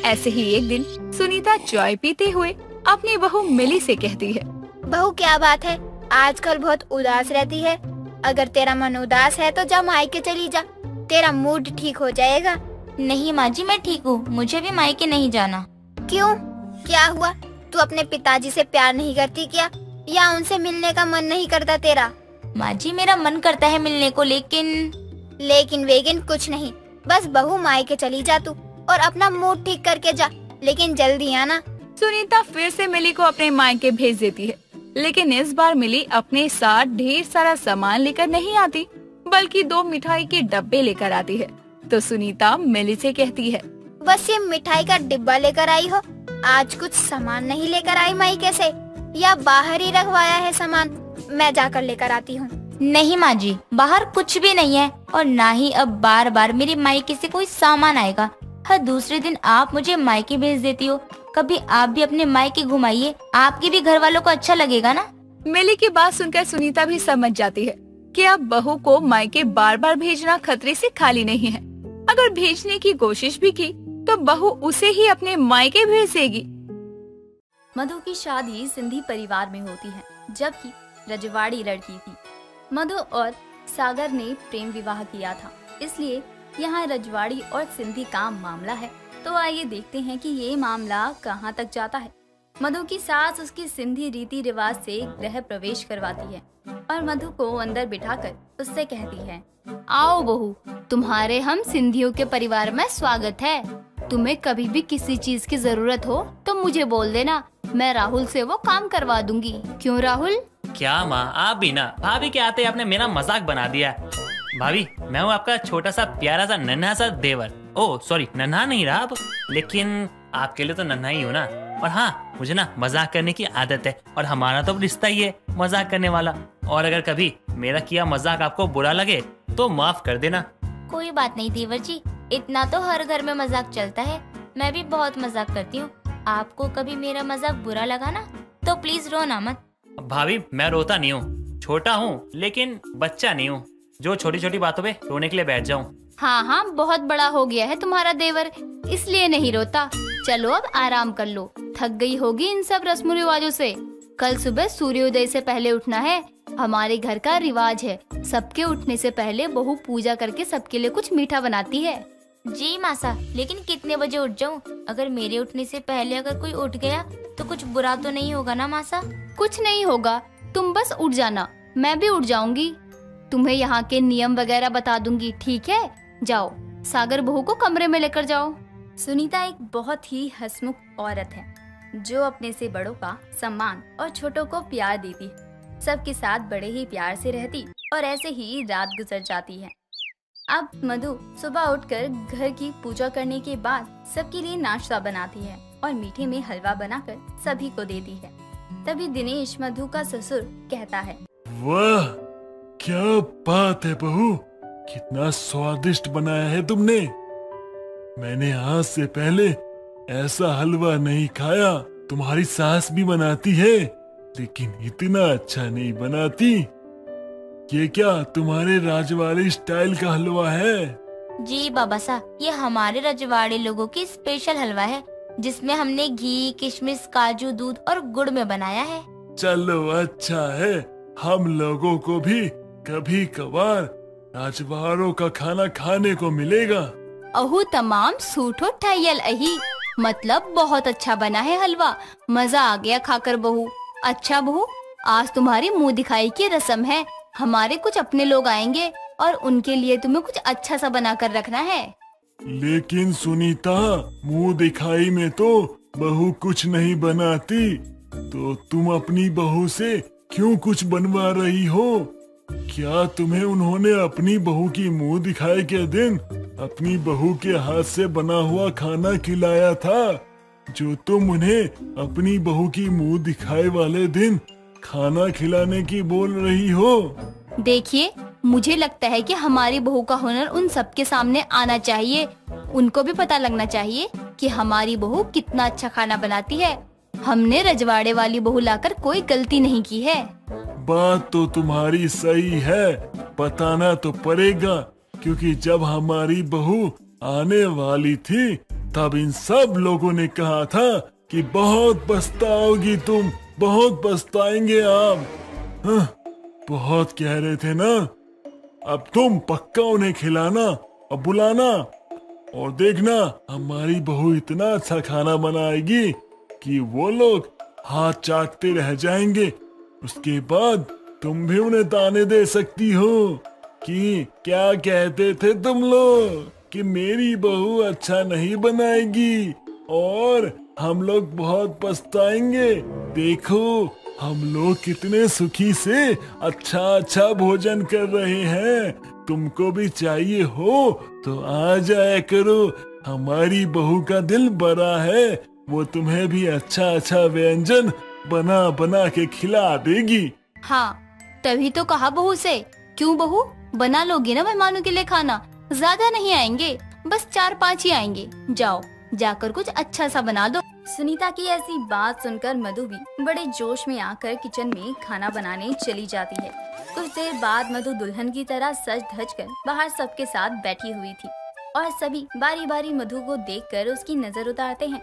ऐसे ही एक दिन सुनीता चाय पीते हुए अपनी बहू मिली से कहती है, बहू क्या बात है, आजकल बहुत उदास रहती है। अगर तेरा मन उदास है तो जा मायके चली जा, तेरा मूड ठीक हो जाएगा। नहीं माँ जी, मैं ठीक हूँ, मुझे भी मायके नहीं जाना। क्यों, क्या हुआ? तू अपने पिताजी से प्यार नहीं करती क्या, या उनसे मिलने का मन नहीं करता तेरा? माँ जी मेरा मन करता है मिलने को, लेकिन वेगिन कुछ नहीं, बस बहू मायके चली जा तू और अपना मूड ठीक करके जा, लेकिन जल्दी आना। सुनीता फिर से मिली को अपने मायके भेज देती है लेकिन इस बार मिली अपने साथ ढेर सारा सामान लेकर नहीं आती, बल्कि 2 मिठाई के डब्बे लेकर आती है। तो सुनीता मिली से कहती है, बस ये मिठाई का डिब्बा लेकर आई हो, आज कुछ सामान नहीं लेकर आई मायके से, या बाहर ही रखवाया है सामान? मैं जाकर लेकर आती हूँ। नहीं माँ जी, बाहर कुछ भी नहीं है और ना ही अब बार बार मेरी मायके से कोई सामान आएगा। हर दूसरे दिन आप मुझे मायके भेज देती हो, कभी आप भी अपने मायके घुमाइए, आपके भी घर वालों को अच्छा लगेगा ना। मिली की बात सुनकर सुनीता भी समझ जाती है कि अब बहू को मायके बार बार भेजना खतरे से खाली नहीं है। अगर भेजने की कोशिश भी की तो बहू उसे ही अपने मायके भेज देगी। मधु की शादी सिंधी परिवार में होती है, जबकि रजवाड़ी लड़की थी। मधु और सागर ने प्रेम विवाह किया था, इसलिए यहाँ रजवाड़ी और सिंधी का मामला है। तो आइए देखते हैं कि ये मामला कहाँ तक जाता है। मधु की सास उसकी सिंधी रीति रिवाज से गृह प्रवेश करवाती है और मधु को अंदर बिठाकर उससे कहती है, आओ बहू, तुम्हारे हम सिंधियों के परिवार में स्वागत है। तुम्हें कभी भी किसी चीज की जरूरत हो तो मुझे बोल देना, मैं राहुल से वो काम करवा दूंगी। क्यों राहुल? क्या माँ, आप भी ना भाभी के आते आपने मेरा मजाक बना दिया। भाभी, मैं हूँ आपका छोटा सा प्यारा सा नन्हा सा देवर। ओह सॉरी, नन्हा नहीं रहा अब, लेकिन आपके लिए तो नन्हा ही हूँ ना। और हाँ, मुझे ना मजाक करने की आदत है और हमारा तो रिश्ता ही है मजाक करने वाला। और अगर कभी मेरा किया मजाक आपको बुरा लगे तो माफ कर देना। कोई बात नहीं देवर जी, इतना तो हर घर में मजाक चलता है। मैं भी बहुत मजाक करती हूँ। आपको कभी मेरा मजाक बुरा लगा ना तो प्लीज रोना मत। भाभी, मैं रोता नहीं हूँ, छोटा हूँ लेकिन बच्चा नहीं हूँ जो छोटी छोटी बातों पे रोने के लिए बैठ जाऊँ। हाँ, बहुत बड़ा हो गया है तुम्हारा देवर, इसलिए नहीं रोता। चलो अब आराम कर लो, थक गई होगी इन सब रस्म रिवाजों से। कल सुबह सूर्योदय से पहले उठना है, हमारे घर का रिवाज है। सबके उठने से पहले बहू पूजा करके सबके लिए कुछ मीठा बनाती है। जी मासा, लेकिन कितने बजे उठ जाऊँ? अगर मेरे उठने से पहले अगर कोई उठ गया तो कुछ बुरा तो नहीं होगा ना मासा? कुछ नहीं होगा, तुम बस उठ जाना, मैं भी उठ जाऊंगी। तुम्हें यहाँ के नियम वगैरह बता दूंगी, ठीक है? जाओ, सागर बहू को कमरे में लेकर जाओ। सुनीता एक बहुत ही हंसमुख औरत है जो अपने से बड़ों का सम्मान और छोटों को प्यार देती है। सबके साथ बड़े ही प्यार से रहती और ऐसे ही रात गुजर जाती है। अब मधु सुबह उठकर घर की पूजा करने के बाद सबके लिए नाश्ता बनाती है और मीठे में हलवा बनाकर सभी को देती है। तभी दिनेश, मधु का ससुर, कहता है, वाह, क्या बात है बहू, कितना स्वादिष्ट बनाया है तुमने। मैंने आज से पहले ऐसा हलवा नहीं खाया। तुम्हारी सास भी बनाती है लेकिन इतना अच्छा नहीं बनाती। ये क्या तुम्हारे राजवाड़ी स्टाइल का हलवा है? जी बाबा साहब, ये हमारे रजवाड़े लोगों की स्पेशल हलवा है जिसमें हमने घी, किशमिश, काजू, दूध और गुड़ में बनाया है। चलो अच्छा है, हम लोगों को भी कभी कभार राजवाड़ों का खाना खाने को मिलेगा। अहू तमाम सूठो ठहयल अही, मतलब बहुत अच्छा बना है हलवा, मजा आ गया खाकर बहू। अच्छा बहू, आज तुम्हारी मुंह दिखाई की रस्म है। हमारे कुछ अपने लोग आएंगे और उनके लिए तुम्हें कुछ अच्छा सा बना कर रखना है। लेकिन सुनीता, मुंह दिखाई में तो बहू कुछ नहीं बनाती, तो तुम अपनी बहू से क्यों कुछ बनवा रही हो? क्या तुम्हें उन्होंने अपनी बहू की मुंह दिखाई के दिन अपनी बहू के हाथ से बना हुआ खाना खिलाया था, जो तुम उन्हें अपनी बहू की मुंह दिखाई वाले दिन खाना खिलाने की बोल रही हो? देखिए, मुझे लगता है कि हमारी बहू का हुनर उन सबके सामने आना चाहिए। उनको भी पता लगना चाहिए कि हमारी बहू कितना अच्छा खाना बनाती है। हमने रजवाड़े वाली बहू लाकर कोई गलती नहीं की है। बात तो तुम्हारी सही है, बताना तो पड़ेगा, क्योंकि जब हमारी बहू आने वाली थी तब इन सब लोगों ने कहा था कि बहुत पछताओगी तुम, बहुत पछताएंगे आप। हाँ, बहुत कह रहे थे ना। अब तुम पक्का उन्हें खिलाना और बुलाना, और देखना हमारी बहू इतना अच्छा खाना बनाएगी कि वो लोग हाथ चाटते रह जाएंगे। उसके बाद तुम भी उन्हें ताने दे सकती हो कि क्या कहते थे तुम लोग कि मेरी बहू अच्छा नहीं बनाएगी और हम लोग बहुत पछताएंगे। देखो, हम लोग कितने सुखी से अच्छा अच्छा भोजन कर रहे हैं। तुमको भी चाहिए हो तो आ जाया करो। हमारी बहू का दिल बड़ा है, वो तुम्हें भी अच्छा अच्छा व्यंजन बना बना के खिला देगी। हाँ, तभी तो कहा बहू से। क्यों बहू, बना लोगी ना मेहमानों के लिए खाना? ज्यादा नहीं आएंगे, बस 4-5 ही आएंगे। जाओ, जाकर कुछ अच्छा सा बना दो। सुनीता की ऐसी बात सुनकर मधु भी बड़े जोश में आकर किचन में खाना बनाने चली जाती है। कुछ देर बाद मधु दुल्हन की तरह सज धज कर बाहर सबके साथ बैठी हुई थी और सभी बारी बारी मधु को देखकर उसकी नजर उतारते हैं।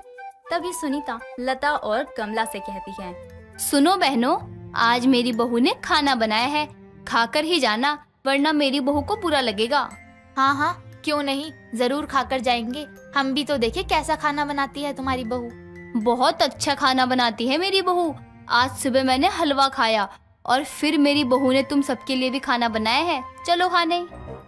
तभी सुनीता लता और कमला से कहती है, सुनो बहनों, आज मेरी बहू ने खाना बनाया है, खाकर ही जाना, वरना मेरी बहू को बुरा लगेगा। हाँ हाँ, क्यों नहीं, जरूर खाकर जाएंगे। हम भी तो देखे कैसा खाना बनाती है तुम्हारी बहू। बहुत अच्छा खाना बनाती है मेरी बहू। आज सुबह मैंने हलवा खाया और फिर मेरी बहू ने तुम सबके लिए भी खाना बनाया है, चलो खाने।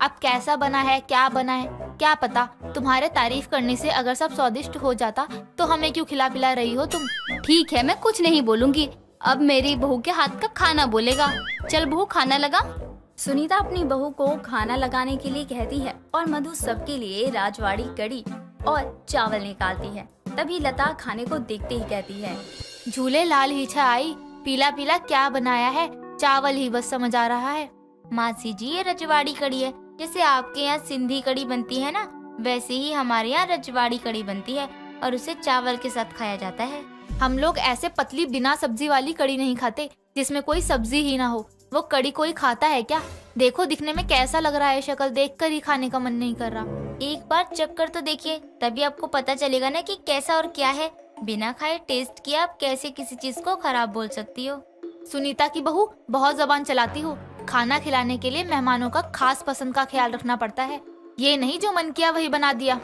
अब कैसा बना है, क्या बना है, क्या पता। तुम्हारे तारीफ करने से अगर सब स्वादिष्ट हो जाता तो हमें क्यों खिला पिला रही हो तुम। ठीक है, मैं कुछ नहीं बोलूंगी, अब मेरी बहू के हाथ का खाना बोलेगा। चल बहू, खाना लगा। सुनीता अपनी बहू को खाना लगाने के लिए कहती है और मधु सबके लिए राजवाड़ी कड़ी और चावल निकालती है। तभी लता खाने को देखते ही कहती है, झूले लाल ही छाई, पीला पीला क्या बनाया है, चावल ही बस समझ आ रहा है। मासी जी, ये रजवाड़ी कड़ी है। जैसे आपके यहाँ सिंधी कड़ी बनती है ना, वैसे ही हमारे यहाँ रजवाड़ी कड़ी बनती है और उसे चावल के साथ खाया जाता है। हम लोग ऐसे पतली बिना सब्जी वाली कड़ी नहीं खाते जिसमें कोई सब्जी ही ना हो। वो कड़ी कोई खाता है क्या? देखो दिखने में कैसा लग रहा है, शक्ल देखकर ही खाने का मन नहीं कर रहा। एक बार चख कर तो देखिए, तभी आपको पता चलेगा ना कि कैसा और क्या है। बिना खाए टेस्ट किए आप कैसे किसी चीज को खराब बोल सकती हो। सुनीता की बहू, बहुत जबान चलाती हो। खाना खिलाने के लिए मेहमानों का खास पसंद का ख्याल रखना पड़ता है, ये नहीं जो मन किया वही बना दिया।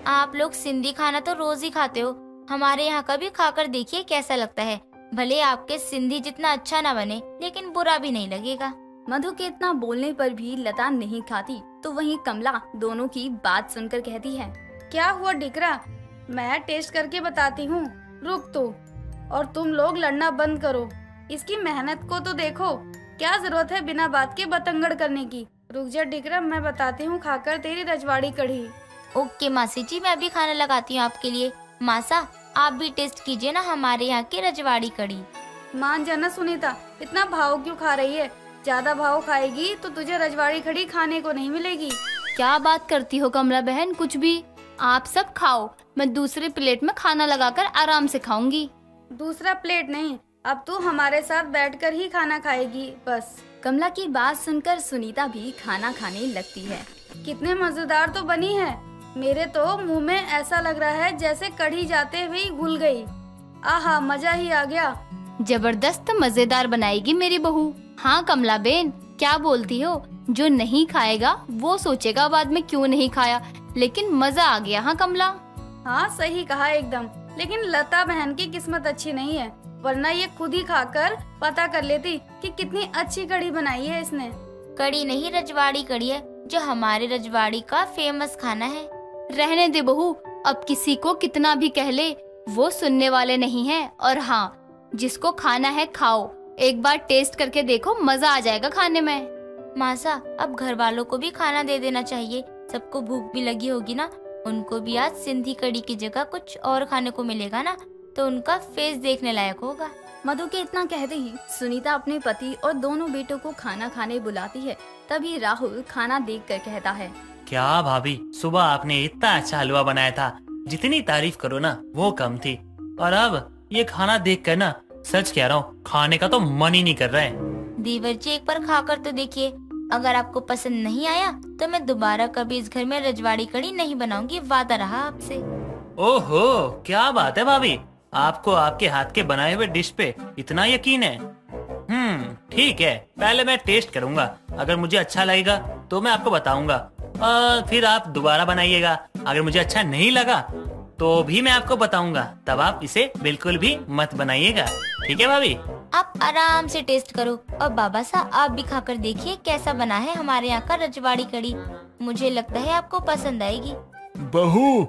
आप लोग सिंधी खाना तो रोज ही खाते हो, हमारे यहाँ का भी खाकर देखिए कैसा लगता है। भले आपके सिंधी जितना अच्छा ना बने, लेकिन बुरा भी नहीं लगेगा। मधु के इतना बोलने पर भी लता नहीं खाती, तो वहीं कमला दोनों की बात सुनकर कहती है, क्या हुआ डिकरा, मैं टेस्ट करके बताती हूँ, रुक तो। और तुम लोग लड़ना बंद करो, इसकी मेहनत को तो देखो, क्या जरूरत है बिना बात के बतंगड़ करने की। रुक जा डिकरा, मैं बताती हूँ खाकर तेरी रजवाड़ी कढ़ी। ओके मासी जी, मैं अभी खाना लगाती हूँ आपके लिए। मासा, आप भी टेस्ट कीजिए ना हमारे यहाँ की रजवाड़ी कढ़ी। मान जाना सुनीता, इतना भाव क्यों खा रही है? ज्यादा भाव खाएगी तो तुझे रजवाड़ी कढ़ी खाने को नहीं मिलेगी। क्या बात करती हो कमला बहन, कुछ भी। आप सब खाओ, मैं दूसरे प्लेट में खाना लगाकर आराम से खाऊंगी। दूसरा प्लेट नहीं, अब तू हमारे साथ बैठकर ही खाना खाएगी बस। कमला की बात सुनकर सुनीता भी खाना खाने लगती है। कितने मजेदार तो बनी है, मेरे तो मुंह में ऐसा लग रहा है जैसे कढ़ी जाते हुए घुल गई। आहा, मजा ही आ गया। जबरदस्त मजेदार बनाएगी मेरी बहू। हाँ कमला बेन, क्या बोलती हो? जो नहीं खाएगा वो सोचेगा बाद में क्यों नहीं खाया, लेकिन मजा आ गया। हाँ कमला? हाँ सही कहा एकदम, लेकिन लता बहन की किस्मत अच्छी नहीं है, वरना ये खुद ही खाकर पता कर लेती कि कितनी अच्छी कढ़ी बनाई है इसने। कढ़ी नहीं, रजवाड़ी कढ़ी है, जो हमारे रजवाड़ी का फेमस खाना है। रहने दे बहू, अब किसी को कितना भी कह ले, वो सुनने वाले नहीं है। और हाँ, जिसको खाना है खाओ, एक बार टेस्ट करके देखो, मजा आ जाएगा खाने में। मासा, अब घर वालों को भी खाना दे देना चाहिए, सबको भूख भी लगी होगी ना। उनको भी आज सिंधी कढ़ी की जगह कुछ और खाने को मिलेगा ना, तो उनका फेस देखने लायक होगा। मधु के इतना कहते ही सुनीता अपने पति और दोनों बेटों को खाना खाने बुलाती है। तभी राहुल खाना देखकर कहता है, क्या भाभी, सुबह आपने इतना अच्छा हलवा बनाया था, जितनी तारीफ करो ना वो कम थी। और अब ये खाना देख कर ना, सच कह रहा हूँ, खाने का तो मन ही नहीं कर रहा है। देवर जी, एक बार खाकर तो देखिए, अगर आपको पसंद नहीं आया तो मैं दोबारा कभी इस घर में रजवाड़ी कढ़ी नहीं बनाऊंगी, वादा रहा आपसे। ओहो, क्या बात है भाभी, आपको आपके हाथ के बनाए हुए डिश पे इतना यकीन है। ठीक है, पहले मैं टेस्ट करूंगा, अगर मुझे अच्छा लगेगा तो मैं आपको बताऊंगा, फिर आप दोबारा बनाइएगा। अगर मुझे अच्छा नहीं लगा तो भी मैं आपको बताऊंगा, तब आप इसे बिल्कुल भी मत बनाइएगा। ठीक है भाभी? आप आराम से टेस्ट करो, और बाबा साहब आप भी खाकर देखिए कैसा बना है हमारे यहाँ का रजवाड़ी कढ़ी। मुझे लगता है आपको पसंद आएगी। बहू,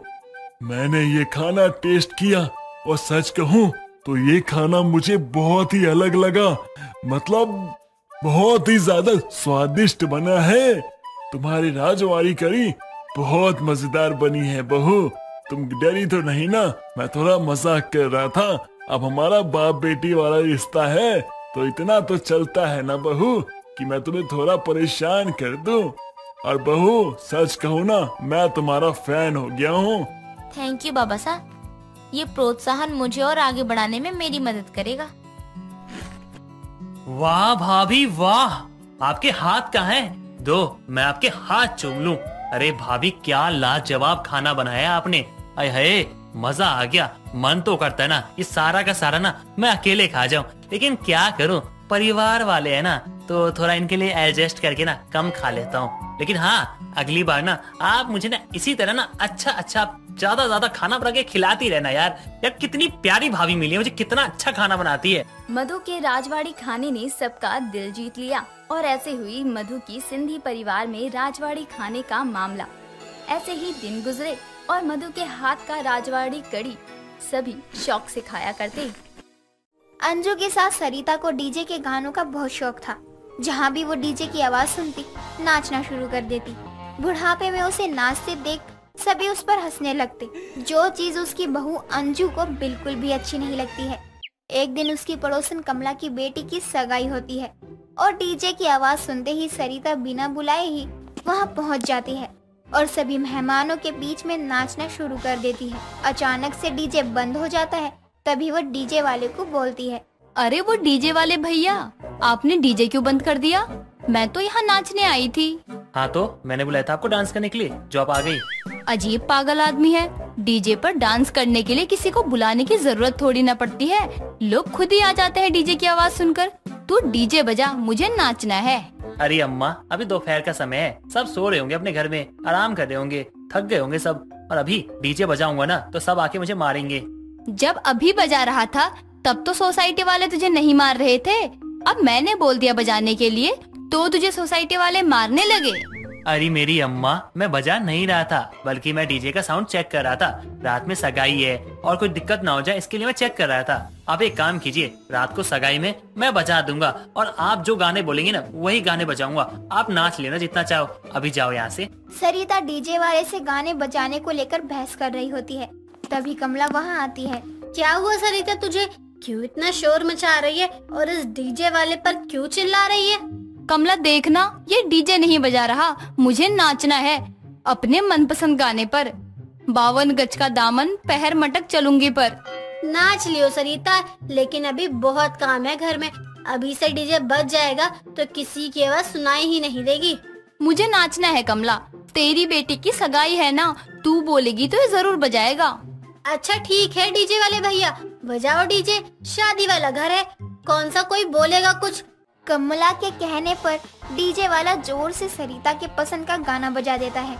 मैंने ये खाना टेस्ट किया और सच कहूँ तो ये खाना मुझे बहुत ही अलग लगा। मतलब बहुत ही ज्यादा स्वादिष्ट बना है। तुम्हारी राजवाड़ी करी बहुत मजेदार बनी है बहू। तुम डरी तो नहीं ना? मैं थोड़ा मजाक कर रहा था। अब हमारा बाप बेटी वाला रिश्ता है तो इतना तो चलता है ना बहू कि मैं तुम्हें थोड़ा परेशान कर दूं। और बहू सच कहूँ ना, मैं तुम्हारा फैन हो गया हूँ। थैंक यू बाबा साहब, ये प्रोत्साहन मुझे और आगे बढ़ाने में मेरी मदद करेगा। वाह भाभी वाह, आपके हाथ कहाँ हैं? दो मैं आपके हाथ चूम लूं। अरे भाभी क्या लाजवाब खाना बनाया आपने। अरे हे मजा आ गया। मन तो करता है ना ये सारा का सारा ना मैं अकेले खा जाऊं, लेकिन क्या करूं, परिवार वाले है ना तो थोड़ा इनके लिए एडजस्ट करके ना कम खा लेता हूँ। लेकिन हाँ, अगली बार ना आप मुझे ना इसी तरह ना अच्छा ज्यादा खाना बना के खिलाती रहना यार। यार कितनी प्यारी भाभी मिली है मुझे, कितना अच्छा खाना बनाती है। मधु के राजवाड़ी खाने ने सबका दिल जीत लिया और ऐसे हुई मधु की सिंधी परिवार में राजवाड़ी खाने का मामला। ऐसे ही दिन गुजरे और मधु के हाथ का राजवाड़ी कड़ी सभी शौक से खाया करते। अंजू के साथ सरिता को डीजे के गानों का बहुत शौक था। जहाँ भी वो डीजे की आवाज सुनती नाचना शुरू कर देती। बुढ़ापे में उसे नाचते देख सभी उस पर हंसने लगते, जो चीज उसकी बहू अंजू को बिल्कुल भी अच्छी नहीं लगती है। एक दिन उसकी पड़ोसन कमला की बेटी की सगाई होती है और डीजे की आवाज सुनते ही सरिता बिना बुलाए ही वहाँ पहुँच जाती है और सभी मेहमानों के बीच में नाचना शुरू कर देती है। अचानक से डीजे बंद हो जाता है। तभी वो डीजे वाले को बोलती है, अरे वो डीजे वाले भैया, आपने डीजे क्यों बंद कर दिया? मैं तो यहाँ नाचने आई थी। हाँ तो मैंने बुलाया था आपको डांस करने के लिए, जो आप आ गई। अजीब पागल आदमी है। डीजे पर डांस करने के लिए किसी को बुलाने की जरूरत थोड़ी ना पड़ती है, लोग खुद ही आ जाते हैं डीजे की आवाज सुनकर। तू डीजे बजा, मुझे नाचना है। अरे अम्मा अभी दोपहर का समय है, सब सो रहे होंगे अपने घर में, आराम कर रहे होंगे, थक गए होंगे सब। और अभी डीजे बजाऊंगा ना तो सब आके मुझे मारेंगे। जब अभी बजा रहा था तब तो सोसाइटी वाले तुझे नहीं मार रहे थे। अब मैंने बोल दिया बजाने के लिए तो तुझे सोसाइटी वाले मारने लगे। अरे मेरी अम्मा, मैं बजा नहीं रहा था, बल्कि मैं डीजे का साउंड चेक कर रहा था। रात में सगाई है और कोई दिक्कत ना हो जाए इसके लिए मैं चेक कर रहा था। आप एक काम कीजिए, रात को सगाई में मैं बजा दूंगा और आप जो गाने बोलेंगे ना वही गाने बजाऊंगा। आप नाच लेना जितना चाहो, अभी जाओ यहाँ से। सरिता डीजे वाले से गाने बजाने को लेकर बहस कर रही होती है। तभी कमला वहाँ आती है। क्या हुआ सरिता तुझे? क्यों इतना शोर मचा रही है और इस डीजे वाले पर क्यों चिल्ला रही है? कमला देखना, ये डीजे नहीं बजा रहा, मुझे नाचना है अपने मनपसंद गाने पर। 52 गज का दामन पहर मटक चलूंगी पर। नाच लियो सरिता, लेकिन अभी बहुत काम है घर में। अभी से डीजे बज जाएगा तो किसी की आवाज सुनाई ही नहीं देगी। मुझे नाचना है कमला, तेरी बेटी की सगाई है ना, तू बोलेगी तो ये जरूर बजाएगा। अच्छा ठीक है डीजे वाले भैया, बजाओ डीजे, शादी वाला घर है, कौन सा कोई बोलेगा कुछ। कमला के कहने पर डीजे वाला जोर से सरिता के पसंद का गाना बजा देता है,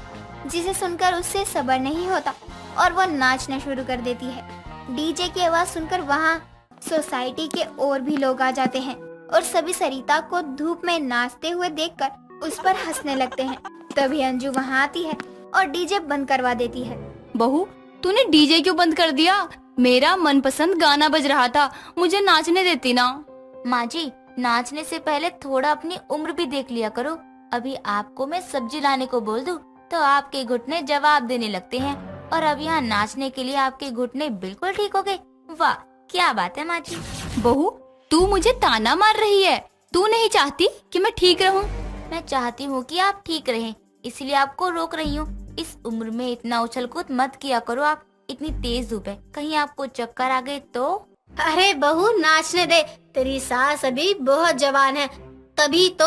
जिसे सुनकर उससे सब्र नहीं होता और वो नाचना शुरू कर देती है। डीजे की आवाज सुनकर वहाँ सोसाइटी के और भी लोग आ जाते हैं और सभी सरिता को धूप में नाचते हुए देखकर उस पर हंसने लगते हैं। तभी अंजू वहाँ आती है और डीजे बंद करवा देती है। बहू, तूने डीजे क्यों बंद कर दिया? मेरा मनपसंद गाना बज रहा था, मुझे नाचने देती ना। माँ जी, नाचने से पहले थोड़ा अपनी उम्र भी देख लिया करो। अभी आपको मैं सब्जी लाने को बोल दूं तो आपके घुटने जवाब देने लगते हैं, और अब यहाँ नाचने के लिए आपके घुटने बिल्कुल ठीक हो गए। वाह क्या बात है माँ जी। बहू, तू मुझे ताना मार रही है। तू नहीं चाहती कि मैं ठीक रहूं? मैं चाहती हूँ कि आप ठीक रहें, इसलिए आपको रोक रही हूँ। इस उम्र में इतना उछल कूद मत किया करो। आप इतनी तेज धूप है, कहीं आपको चक्कर आ गए तो? अरे बहू नाचने दे, तेरी सास अभी बहुत जवान है, तभी तो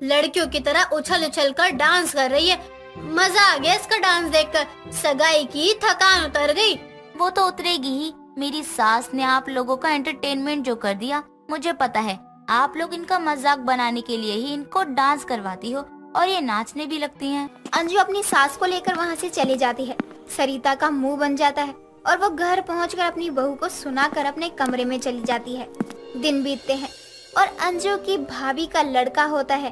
लड़कियों की तरह उछल उछल कर डांस कर रही है। मजा आ गया इसका डांस देखकर, सगाई की थकान उतर गई। वो तो उतरेगी ही। मेरी सास ने आप लोगों का एंटरटेनमेंट जो कर दिया, मुझे पता है आप लोग इनका मजाक बनाने के लिए ही इनको डांस करवाती हो और ये नाचने भी लगती हैं। अंजू अपनी सास को लेकर वहाँ से चली जाती है। सरिता का मुंह बन जाता है और वो घर पहुंचकर अपनी बहू को सुनाकर अपने कमरे में चली जाती है। दिन बीतते हैं और अंजू की भाभी का लड़का होता है,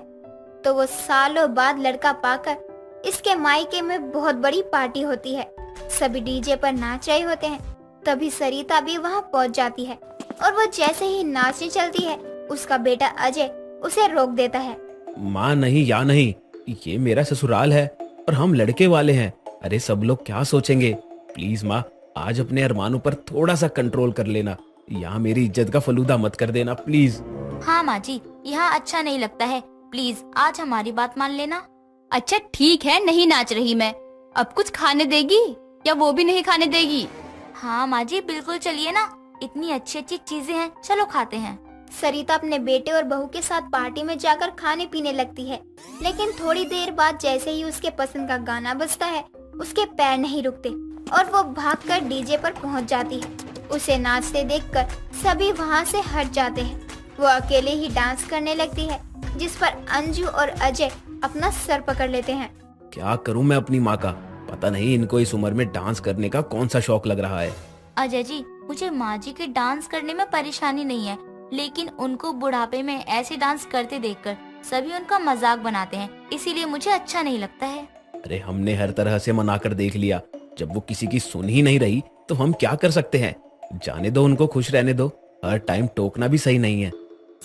तो वो सालों बाद लड़का पाकर इसके मायके में बहुत बड़ी पार्टी होती है। सभी डीजे पर नाच रहे होते हैं। तभी सरिता भी वहाँ पहुँच जाती है। और वो जैसे ही नाचने चलती है उसका बेटा अजय उसे रोक देता है। माँ नहीं या नहीं, ये मेरा ससुराल है और हम लड़के वाले हैं। अरे सब लोग क्या सोचेंगे। प्लीज माँ, आज अपने अरमानों पर थोड़ा सा कंट्रोल कर लेना। यहाँ मेरी इज्जत का फलूदा मत कर देना प्लीज। हाँ माँ जी, यहाँ अच्छा नहीं लगता है, प्लीज आज हमारी बात मान लेना। अच्छा ठीक है, नहीं नाच रही मैं। अब कुछ खाने देगी या वो भी नहीं खाने देगी? हाँ माँ जी बिल्कुल, चलिए ना, इतनी अच्छी अच्छी चीजें हैं, चलो खाते हैं। सरिता अपने बेटे और बहू के साथ पार्टी में जाकर खाने पीने लगती है, लेकिन थोड़ी देर बाद जैसे ही उसके पसंद का गाना बजता है उसके पैर नहीं रुकते और वो भागकर डीजे पर पहुंच जाती है। उसे नाचते देखकर सभी वहां से हट जाते हैं। वो अकेले ही डांस करने लगती है, जिस पर अंजू और अजय अपना सर पकड़ लेते हैं। क्या करूं मैं अपनी माँ का, पता नहीं इनको इस उम्र में डांस करने का कौन सा शौक लग रहा है। अजय जी, मुझे माँ जी के डांस करने में परेशानी नहीं है, लेकिन उनको बुढ़ापे में ऐसे डांस करते देखकर सभी उनका मजाक बनाते हैं, इसीलिए मुझे अच्छा नहीं लगता है। अरे हमने हर तरह से मना कर देख लिया, जब वो किसी की सुन ही नहीं रही तो हम क्या कर सकते हैं। जाने दो, उनको खुश रहने दो, हर टाइम टोकना भी सही नहीं है।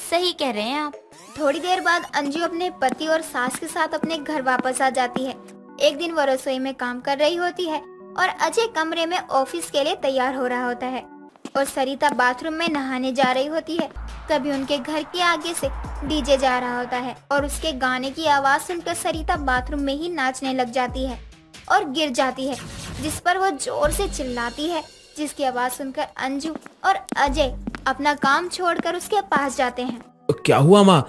सही कह रहे हैं आप। थोड़ी देर बाद अंजू अपने पति और सास के साथ अपने घर वापस आ जाती है। एक दिन वो रसोई में काम कर रही होती है और अजय कमरे में ऑफिस के लिए तैयार हो रहा होता है और सरिता बाथरूम में नहाने जा रही होती है। तभी उनके घर के आगे से डीजे जा रहा होता है और उसके गाने की आवाज सुनकर सरिता बाथरूम में ही नाचने लग जाती है और गिर जाती है, जिस पर वो जोर से चिल्लाती है, जिसकी आवाज सुनकर अंजू और अजय अपना काम छोड़कर उसके पास जाते हैं। क्या हुआ माँ,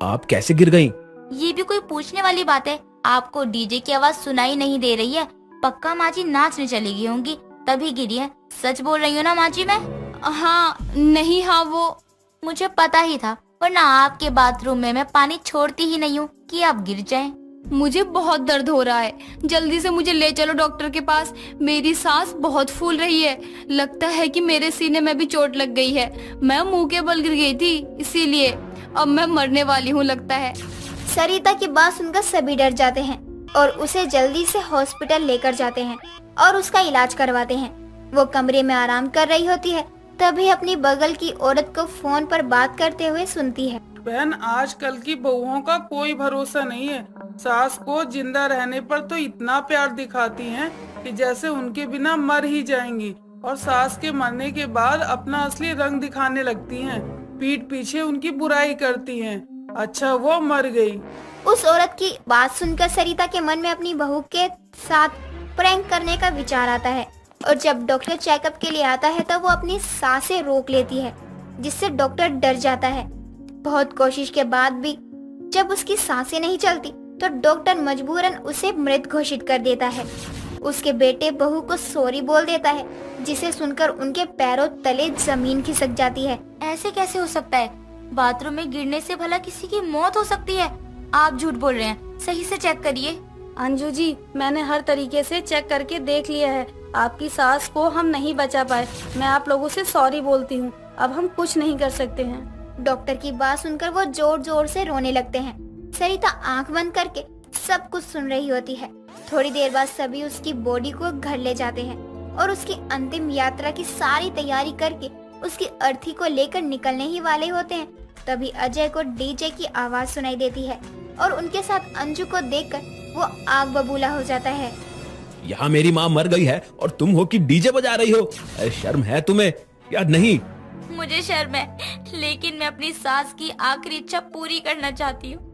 आप कैसे गिर गयी? ये भी कोई पूछने वाली बात है, आपको डीजे की आवाज सुनाई नहीं दे रही है? पक्का माँ जी नाचने चली गई होंगी तभी गिरी है। सच बोल रही हूँ ना माँ जी मैं? हाँ नहीं, हाँ वो मुझे पता ही था, वरना आपके बाथरूम में मैं पानी छोड़ती ही नहीं हूँ कि आप गिर जाएं। मुझे बहुत दर्द हो रहा है, जल्दी से मुझे ले चलो डॉक्टर के पास। मेरी सांस बहुत फूल रही है, लगता है कि मेरे सीने में भी चोट लग गई है। मैं मुंह के बल गिर गई थी, इसीलिए अब मैं मरने वाली हूँ लगता है। सरिता की बात सुनकर सभी डर जाते हैं और उसे जल्दी से हॉस्पिटल लेकर जाते हैं और उसका इलाज करवाते हैं। वो कमरे में आराम कर रही होती है, तभी अपनी बगल की औरत को फोन पर बात करते हुए सुनती है। बहन, आजकल की बहुओं का कोई भरोसा नहीं है। सास को जिंदा रहने पर तो इतना प्यार दिखाती हैं कि जैसे उनके बिना मर ही जाएंगी, और सास के मरने के बाद अपना असली रंग दिखाने लगती हैं। पीठ पीछे उनकी बुराई करती हैं। अच्छा वो मर गई। उस औरत की बात सुनकर सरिता के मन में अपनी बहू के साथ प्रैंक करने का विचार आता है और जब डॉक्टर चेकअप के लिए आता है तब वो अपनी सांसें रोक लेती है, जिससे डॉक्टर डर जाता है। बहुत कोशिश के बाद भी जब उसकी सांसें नहीं चलती तो डॉक्टर मजबूरन उसे मृत घोषित कर देता है। उसके बेटे बहू को सॉरी बोल देता है, जिसे सुनकर उनके पैरों तले जमीन खिसक जाती है। ऐसे कैसे हो सकता है? बाथरूम में गिरने से भला किसी की मौत हो सकती है? आप झूठ बोल रहे हैं, सही से चेक करिए। अंजू जी, मैंने हर तरीके से चेक करके देख लिया है, आपकी सास को हम नहीं बचा पाए। मैं आप लोगों से सॉरी बोलती हूँ, अब हम कुछ नहीं कर सकते हैं। डॉक्टर की बात सुनकर वो जोर जोर से रोने लगते हैं। सरिता आंख बंद करके सब कुछ सुन रही होती है। थोड़ी देर बाद सभी उसकी बॉडी को घर ले जाते हैं और उसकी अंतिम यात्रा की सारी तैयारी करके उसकी अर्थी को लेकर निकलने ही वाले होते हैं। तभी अजय को डीजे की आवाज सुनाई देती है और उनके साथ अंजू को देखकर वो आग बबूला हो जाता है। यहाँ मेरी माँ मर गई है और तुम हो कि डीजे बजा रही हो? शर्म है तुम्हें या नहीं? मुझे शर्म है, लेकिन मैं अपनी सास की आखिरी इच्छा पूरी करना चाहती हूँ।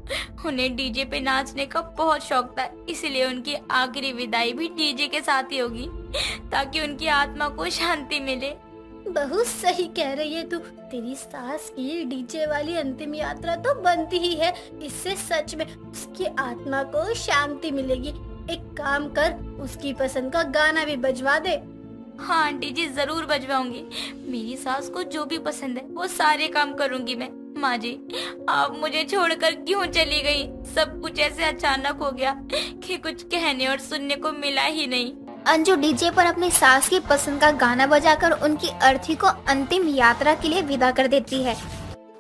उन्हें डीजे पे नाचने का बहुत शौक था, इसलिए उनकी आखिरी विदाई भी डीजे के साथ ही होगी, ताकि उनकी आत्मा को शांति मिले। बहुत सही कह रही है तू। तेरी सास की डीजे वाली अंतिम यात्रा तो बनती ही है, इससे सच में उसकी आत्मा को शांति मिलेगी। एक काम कर, उसकी पसंद का गाना भी बजवा दे। हाँ आंटी जी, जरूर बजवाऊंगी। मेरी सास को जो भी पसंद है वो सारे काम करूंगी मैं। माँ जी, आप मुझे छोड़कर क्यों चली गई? सब कुछ ऐसे अचानक हो गया कि कुछ कहने और सुनने को मिला ही नहीं। अंजू डीजे पर अपनी सास की पसंद का गाना बजाकर उनकी अर्थी को अंतिम यात्रा के लिए विदा कर देती है।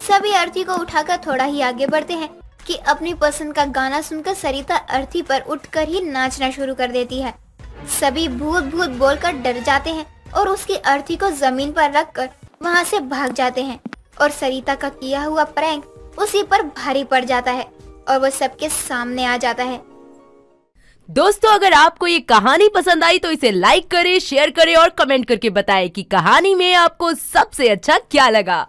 सभी अर्थी को उठाकर थोड़ा ही आगे बढ़ते हैं कि अपनी पसंद का गाना सुनकर सरिता अर्थी पर उठकर ही नाचना शुरू कर देती है। सभी भूत भूत बोलकर डर जाते हैं और उसकी अर्थी को जमीन पर रखकर वहाँ से भाग जाते हैं और सरिता का किया हुआ प्रैंक उसी पर भारी पड़ जाता है और वो सबके सामने आ जाता है। दोस्तों, अगर आपको ये कहानी पसंद आई तो इसे लाइक करें, शेयर करें और कमेंट करके बताएं कि कहानी में आपको सबसे अच्छा क्या लगा।